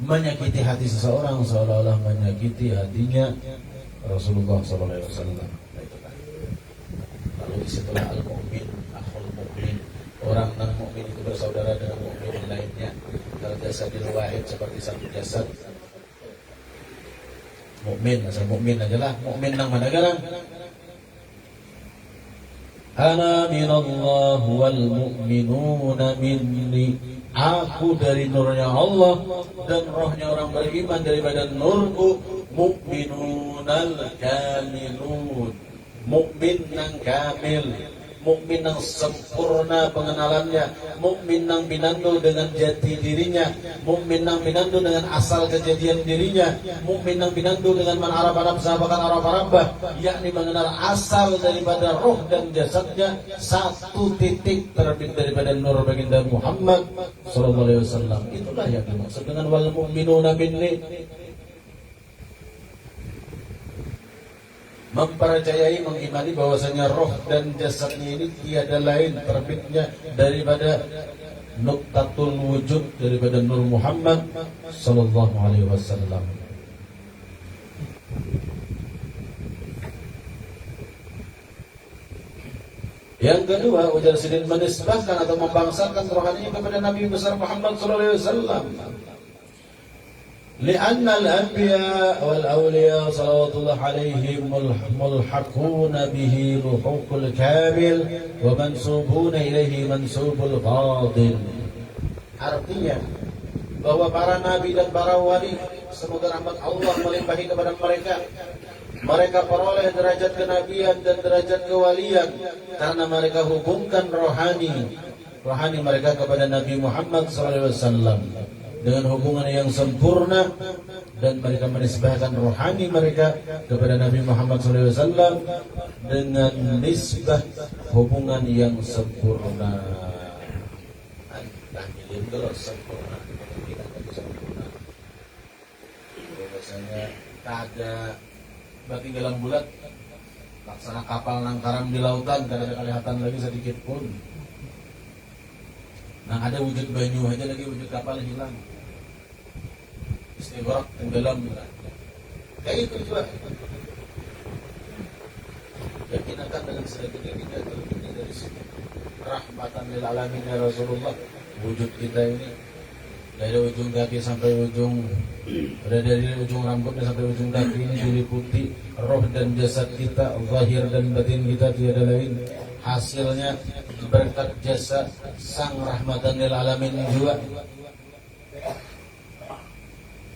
menyakiti hati seseorang seolah-olah menyakiti hatinya Rasulullah SAW. Lalu disitulah al-mu'min, akhul mu'min. Orang non mukmin itu bersaudara dengan mukmin lainnya. Kalau jasadil wahid seperti satu jasad. Mukmin, asal mukmin ajalah. Mukmin nang mana garang? Ana minallah wal mu'minuna minni. Aku dari nurnya Allah dan rohnya orang beriman daripada nurku. Mu'minunal kamilun. Mukmin nang kamil. mukmin yang sempurna pengenalannya, mukmin yang binando dengan jati dirinya, mukmin yang binando dengan asal kejadian dirinya, mukmin yang binando dengan man arab sahabakan arab yakni mengenal asal daripada roh dan jasadnya, satu titik terbit daripada nur baginda Muhammad sallallahu alaihi wasallam. Itulah yang dimaksud dengan wal mu'minuna minni. Mempercayai, mengimani bahwasanya roh dan jasadnya ini tiada lain terbitnya daripada nuktatul wujud, daripada Nur Muhammad sallallahu alaihi wasallam. Yang kedua, ujar Sidin menisbahkan atau membangsakan rohani kepada Nabi besar Muhammad sallallahu alaihi wasallam. لأن الأنبياء والأولياء صلوات الله عليهم ملحقون به لحوق الكامل ومنسوبون إليه منسوب الفاضل. Artinya bahwa para nabi dan para wali, semoga rahmat Allah melimpahi kepada mereka, mereka peroleh derajat kenabian dan derajat kewalian karena mereka hubungkan rohani mereka kepada Nabi Muhammad SAW dengan hubungan yang sempurna, dan mereka menisbahkan rohani mereka kepada Nabi Muhammad SAW dengan nisbah hubungan yang sempurna. Kalau sempurna, kita sempurna. Biasanya tak ada batu dalam bulat, laksana kapal nangkaram di lautan, tidak ada kelihatan lagi sedikit pun. Nah, ada wujud banyu aja lagi, wujud kapal hilang. Istighraq tenggelam. Kayak itu juga. Yakinakan dengan sedikit kita terbit dari sini. Rahmatan lil alamin ya Rasulullah. Wujud kita ini dari ujung kaki sampai ujung, dari ujung rambutnya sampai ujung kaki ini diliputi roh dan jasad kita, zahir dan batin kita tiada lain. Hasilnya berkat jasa sang rahmatan lil alamin juga.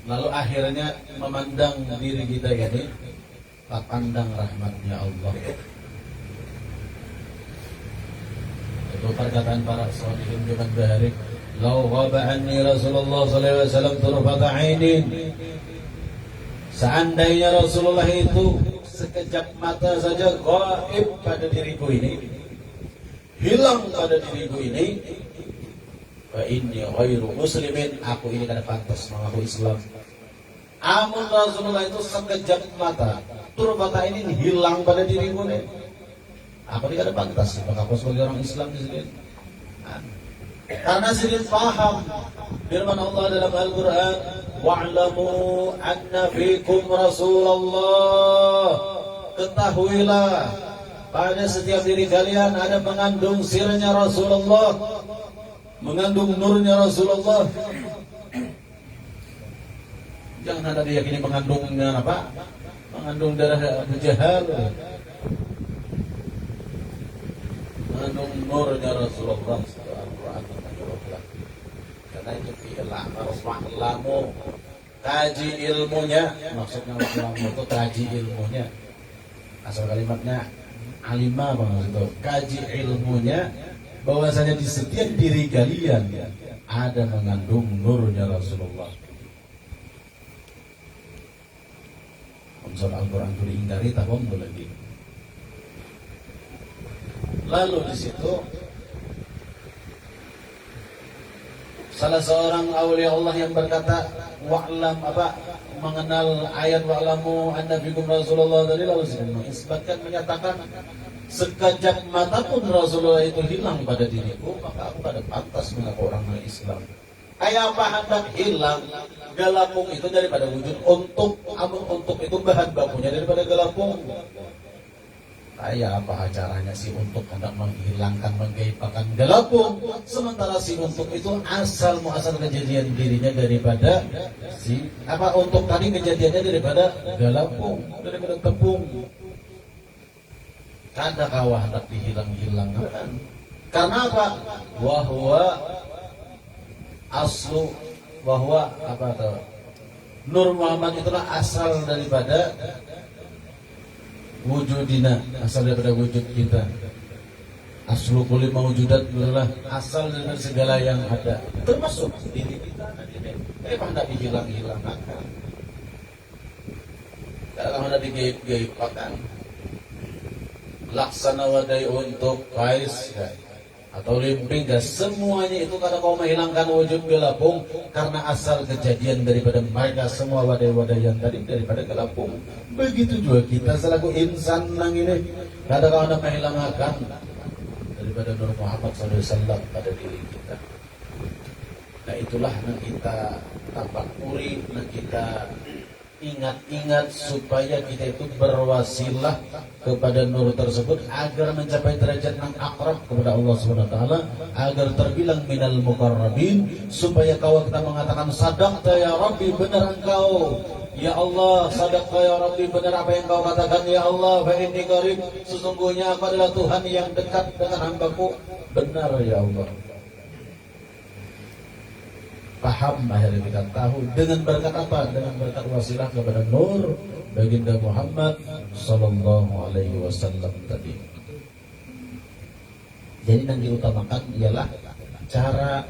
Lalu akhirnya memandang diri kita ini, tak pandang rahmatnya Allah. Itu perkataan para sholihin di Baharik. Lau ghaba anni Rasulullah sallallahu alaihi wasallam turfata ainin. Seandainya Rasulullah itu sekejap mata saja gaib pada diriku ini, hilang pada diriku ini, fa inni ghairu muslimin, aku ini kada pantas mengaku Islam. Amun Rasulullah itu sekejap mata, turfata ini hilang pada diriku ini, aku ini kada pantas mengaku sebagai orang Islam di sini. Karena sedikit paham firman Allah dalam Al-Quran, wa'lamu anna fikum Rasulullah, ketahuilah pada setiap diri kalian ada mengandung sirnya Rasulullah, mengandung nurnya Rasulullah. Jangan ada diyakini mengandungnya apa? Mengandung darah Abu Jahal, mengandung nurnya Rasulullah. Karena itu wa'lamu, kaji ilmunya, maksudnya wa'lamu itu kaji ilmunya, asal kalimatnya alimah maksudnya kaji ilmunya, bahwasanya di setiap diri kalian ada mengandung nurnya Rasulullah. Unsur Al-Quran itu diingkari, tahun lagi. Lalu di situ salah seorang aulia Allah yang berkata wa'lam apa, mengenal ayat wa'lamu anna fikum Rasulullah tadi, lalu mengisbatkan, menyatakan sekejap mata pun Rasulullah itu hilang pada diriku, maka aku pada pantas mengaku orang Islam. Ayat apa hendak hilang? Galapung itu daripada wujud untuk, amun untuk itu bahan bakunya daripada galapung. Ayat apa caranya si untuk hendak menghilangkan, menggaibakan galapung, sementara si untuk itu asal muasal kejadian dirinya daripada si apa, untuk tadi kejadiannya daripada galapung, daripada tepung. Kada kawah hendak dihilang-hilangkan. Karena apa? Wahwa aslu, bahwa apa tuh? Nur Muhammad itulah asal daripada wujudina, asal daripada wujud kita. Aslu kulli mawjudat adalah asal dari segala yang ada, termasuk diri kita. Memang tidak dihilang-hilangkan. Kalau ada digaib-gaibakan, laksana wadai untuk kais atau limping, semuanya itu karena kau menghilangkan wujud gelapung, karena asal kejadian daripada mereka semua wadai-wadai yang tadi daripada gelapung. Begitu juga kita selaku insan nang ini, kadang kau ada menghilangkan daripada Nur Muhammad SAW pada diri kita. Nah itulah yang kita tafakuri, yang kita ingat-ingat supaya kita itu berwasilah kepada nur tersebut agar mencapai derajat yang akrab kepada Allah SWT, agar terbilang minal muqarrabin, supaya kau kita mengatakan sadaqta ya Rabbi, benar engkau ya Allah, sadaqta ya Rabbi, benar apa yang kau katakan ya Allah, fa inni qarib, sesungguhnya aku adalah Tuhan yang dekat dengan hambaku, benar ya Allah. Paham, akhirnya kita tahu dengan berkat apa? Dengan berkat wasilah kepada nur baginda Muhammad sallallahu alaihi wasallam tadi. Jadi yang diutamakan ialah cara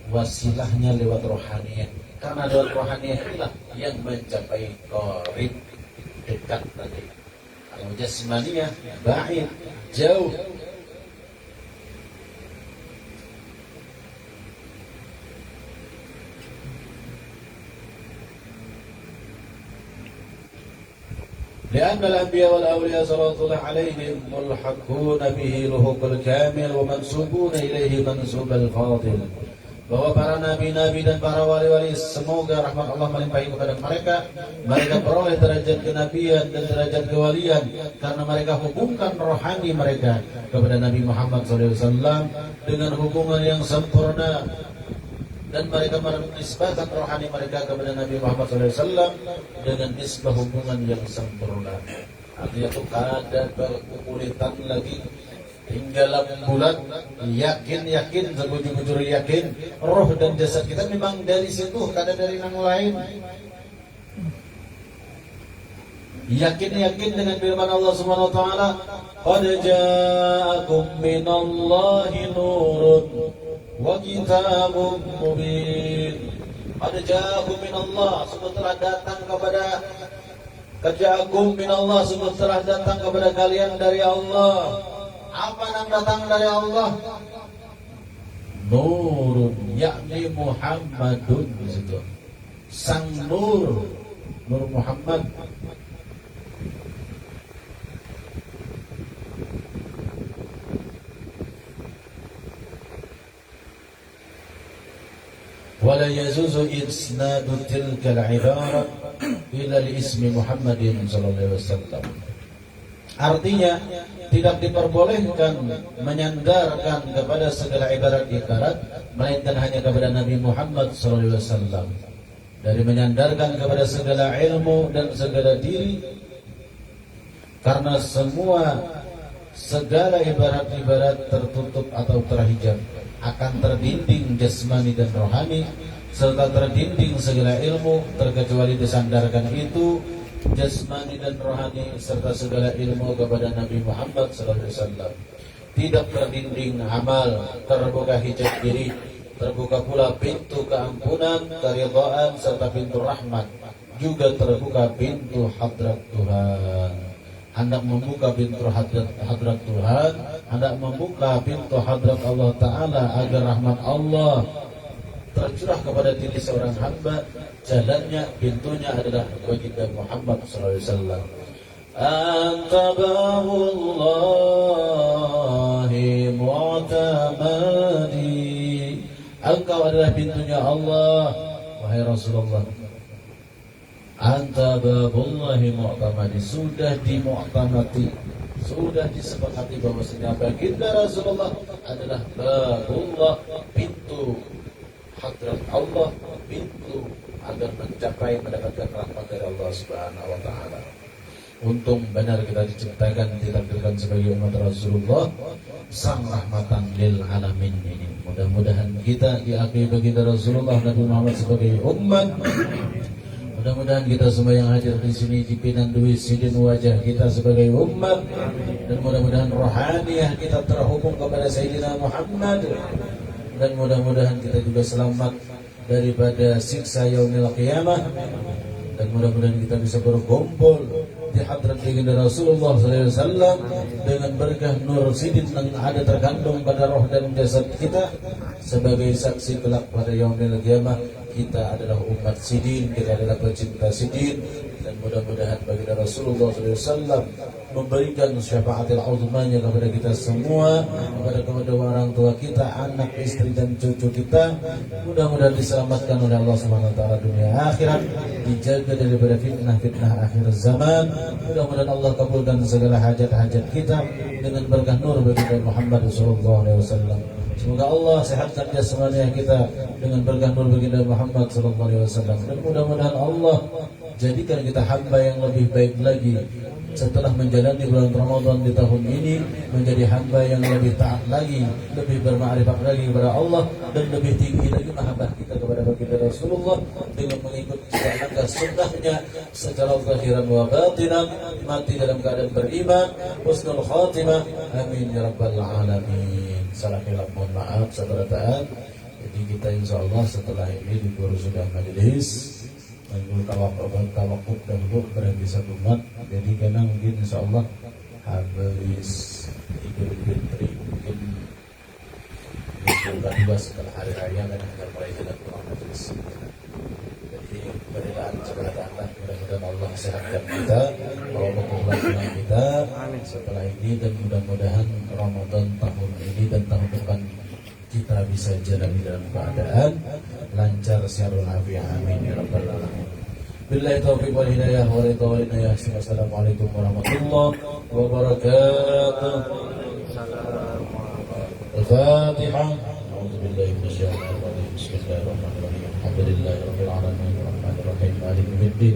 wasilahnya lewat rohaniyah. Karena lewat rohaniyah itulah yang mencapai qarib, dekat tadi. Kalau jasmaniyah ba'id, jauh. لأن الأنبياء والأولياء صلوات الله عليهم ملحقون به لحوق الكامل ومنسوبون إليه منسوب الفاضل. Bahwa para nabi-nabi dan para wali-wali, semoga rahmat Allah melimpahi kepada mereka, mereka beroleh derajat kenabian dan derajat kewalian karena mereka hubungkan rohani mereka kepada Nabi Muhammad SAW dengan hubungan yang sempurna, dan mereka menisbahkan rohani mereka kepada Nabi Muhammad SAW dengan nisbah hubungan yang sempurna. Artinya itu kada berkukulitan lagi, tinggal bulan yakin sebujur-bujur yakin roh dan jasad kita memang dari situ, kada dari yang lain. Yakin dengan firman Allah Subhanahu wa taala, qad ja'akum minallahi nurun wa kitabun mubin. Qad ja'akum minallah, sungguh telah datang kepada sungguh telah datang kepada kalian dari Allah. Apa yang datang dari Allah? Nurun, yakni Muhammadun di situ. Sang Nur Muhammad. ولا يجوز إسناد تلك العبارة إلى الاسم محمد صلى الله عليه وسلم. Artinya tidak diperbolehkan menyandarkan kepada segala ibarat-ibarat melainkan hanya kepada Nabi Muhammad SAW. Dari menyandarkan kepada segala ilmu dan segala diri, karena segala ibarat-ibarat tertutup atau terhijab akan terdinding jasmani dan rohani, serta terdinding segala ilmu, terkecuali disandarkan itu jasmani dan rohani serta segala ilmu kepada Nabi Muhammad SAW. Tidak terdinding amal, terbuka hijab diri, terbuka pula pintu keampunan, keridhaan serta pintu rahmat, juga terbuka pintu hadrat Tuhan. Hendak membuka pintu hadrat Tuhan, hendak membuka pintu hadrat Allah Ta'ala agar rahmat Allah tercurah kepada diri seorang hamba, jalannya, pintunya adalah baginda Muhammad SAW. Anta babullahi mu'tamadi, engkau adalah pintunya Allah, wahai Rasulullah. Anta babullahi mu'tamadi, sudah dimu'tamati, sudah disepakati bahwasanya baginda Rasulullah adalah babullah, pintu hadrat Allah, pintu agar mencapai mendapatkan rahmat dari Allah Subhanahu wa taala. Untung benar kita diciptakan, ditakdirkan sebagai umat Rasulullah, sang rahmatan lil alamin ini. Mudah-mudahan kita diakui baginda Rasulullah Nabi Muhammad sebagai umat. Mudah-mudahan kita semua yang hadir di sini dipinang duit sidin wajah kita sebagai umat, dan mudah-mudahan rohaniyah kita terhubung kepada Sayyidina Muhammad, dan mudah-mudahan kita juga selamat daripada siksa yaumil qiyamah, dan mudah-mudahan kita bisa berkumpul di hadrat baginda Rasulullah SAW dengan berkah nur sidin yang ada terkandung pada roh dan jasad kita sebagai saksi kelak pada yaumil qiyamah. Kita adalah umat sidin, kita adalah pecinta sidin, dan mudah-mudahan baginda Rasulullah SAW memberikan syafaatil uzmanya kepada kita semua, kepada kedua orang tua kita, anak, istri dan cucu kita. Mudah-mudahan diselamatkan oleh Allah Subhanahu wa taala dunia akhirat, dijaga daripada fitnah-fitnah akhir zaman. Mudah-mudahan Allah kabulkan segala hajat-hajat kita dengan berkah nur baginda Muhammad sallallahu alaihi wasallam. Semoga Allah sehatkan jasmani kita dengan berkah nur baginda Muhammad sallallahu alaihi wasallam, dan mudah-mudahan Allah jadikan kita hamba yang lebih baik lagi setelah menjalani bulan Ramadan di tahun ini, menjadi hamba yang lebih taat lagi, lebih bermakrifat lagi kepada Allah, dan lebih tinggi lagi mahabbah kita kepada baginda Rasulullah dengan mengikuti langkah sunnahnya secara zahiran wa batinan, mati dalam keadaan beriman, husnul khatimah, amin ya rabbal alamin. Salah khilaf mohon maaf saudara taat. Jadi kita insyaallah setelah ini diburu sudah majelis tawakuf dahulu berhenti satu mat. Jadi karena mungkin insyaallah habis Idul Fitri, mungkin bulan kedua setelah hari raya dan akan mulai jalan pulang majelis. Jadi berikan sebenarnya mudah-mudahan Allah sehatkan kita, bawa pulang kita setelah ini, dan mudah-mudahan Ramadan tahun ini dan tahun depan kita bisa jalani dalam keadaan lancar syarul afiyah, amin ya rabbal alamin. Billahi taufiq wal hidayah wa ridha wal inayah. Assalamualaikum warahmatullahi wabarakatuh. Al-Fatihah. A'udzu billahi minasyaitonir rajim. Bismillahirrahmanirrahim. Alhamdulillahi rabbil alamin arrahmanir rahim maliki yaumiddin.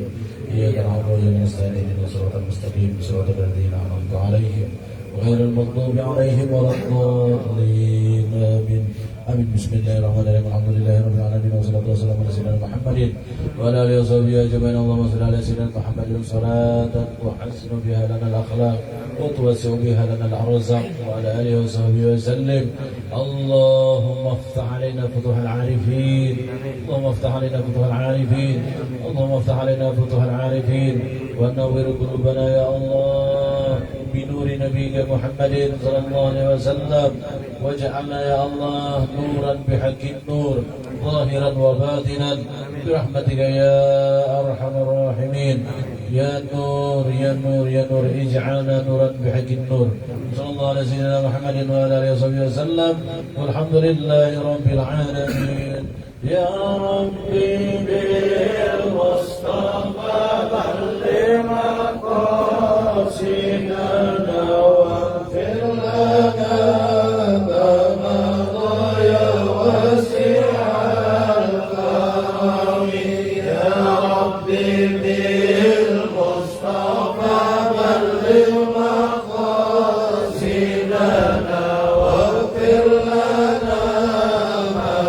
Iyyaka na'budu wa iyyaka nasta'in ihdinas siratal mustaqim siratal ladzina an'amta 'alaihim ghairil maghdubi 'alaihim waladdallin. Amin. Amin. Bismillahirrahmanirrahim. Alhamdulillahirabbil alamin wassalatu wassalamu ala sayyidina Muhammadin wa ala alihi washabihi ajmain. Allahumma shalli ala sayyidina Muhammadin salatan tuhsinu biha lana al-akhlaq wa tuwasi'u biha lana al-arzaq wa ala alihi washabihi wa sallim. Allahumma iftah 'alaina futuhal 'arifin. Allahumma iftah 'alaina futuhal 'arifin. Allahumma iftah 'alaina futuhal 'arifin wa nawwir qulubana ya Allah بنور نبيك محمد صلى الله عليه وسلم واجعلنا يا الله نورا بحق النور ظاهرا وباطنا برحمتك يا أرحم الراحمين. يا نور يا نور يا نور اجعلنا نورا بحق النور. صلى الله على سيدنا محمد وعلى آله وصحبه وسلم والحمد لله رب العالمين. يا ربي بالمصطفى بلغ مقاصدنا واغفر لنا ما مضى يا واسع الكرم. يا ربي بالمصطفى بلغ مقاصدنا واغفر لنا ما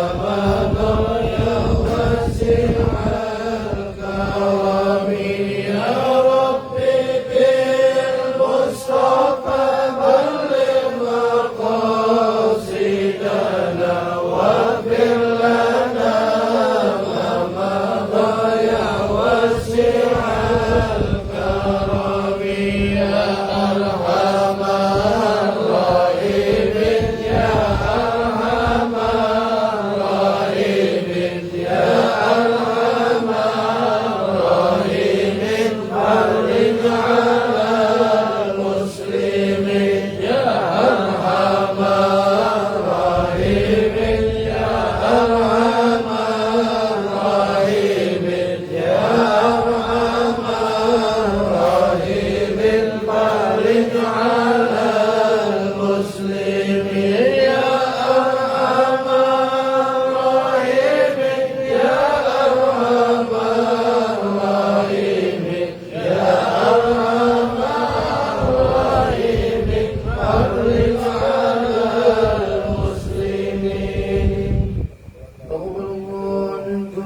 مضى يا واسع الكرم. يا ربي بالمصطفى بلغ مقاصدنا واغفر لنا ما مضى يا واسع الكرم. يا أرحم الراحمين يا أرحم الراحمين يا أرحم الراحمين فرج على المسلمين. يا أرحم الراحمين يا أرحم الراحمين يا أرحم الراحمين فرج على المسلمين. يا أرحم الراحمين يا أرحم الراحمين يا أرحم الراحمين فرج على المسلمين. تقبل الله منكم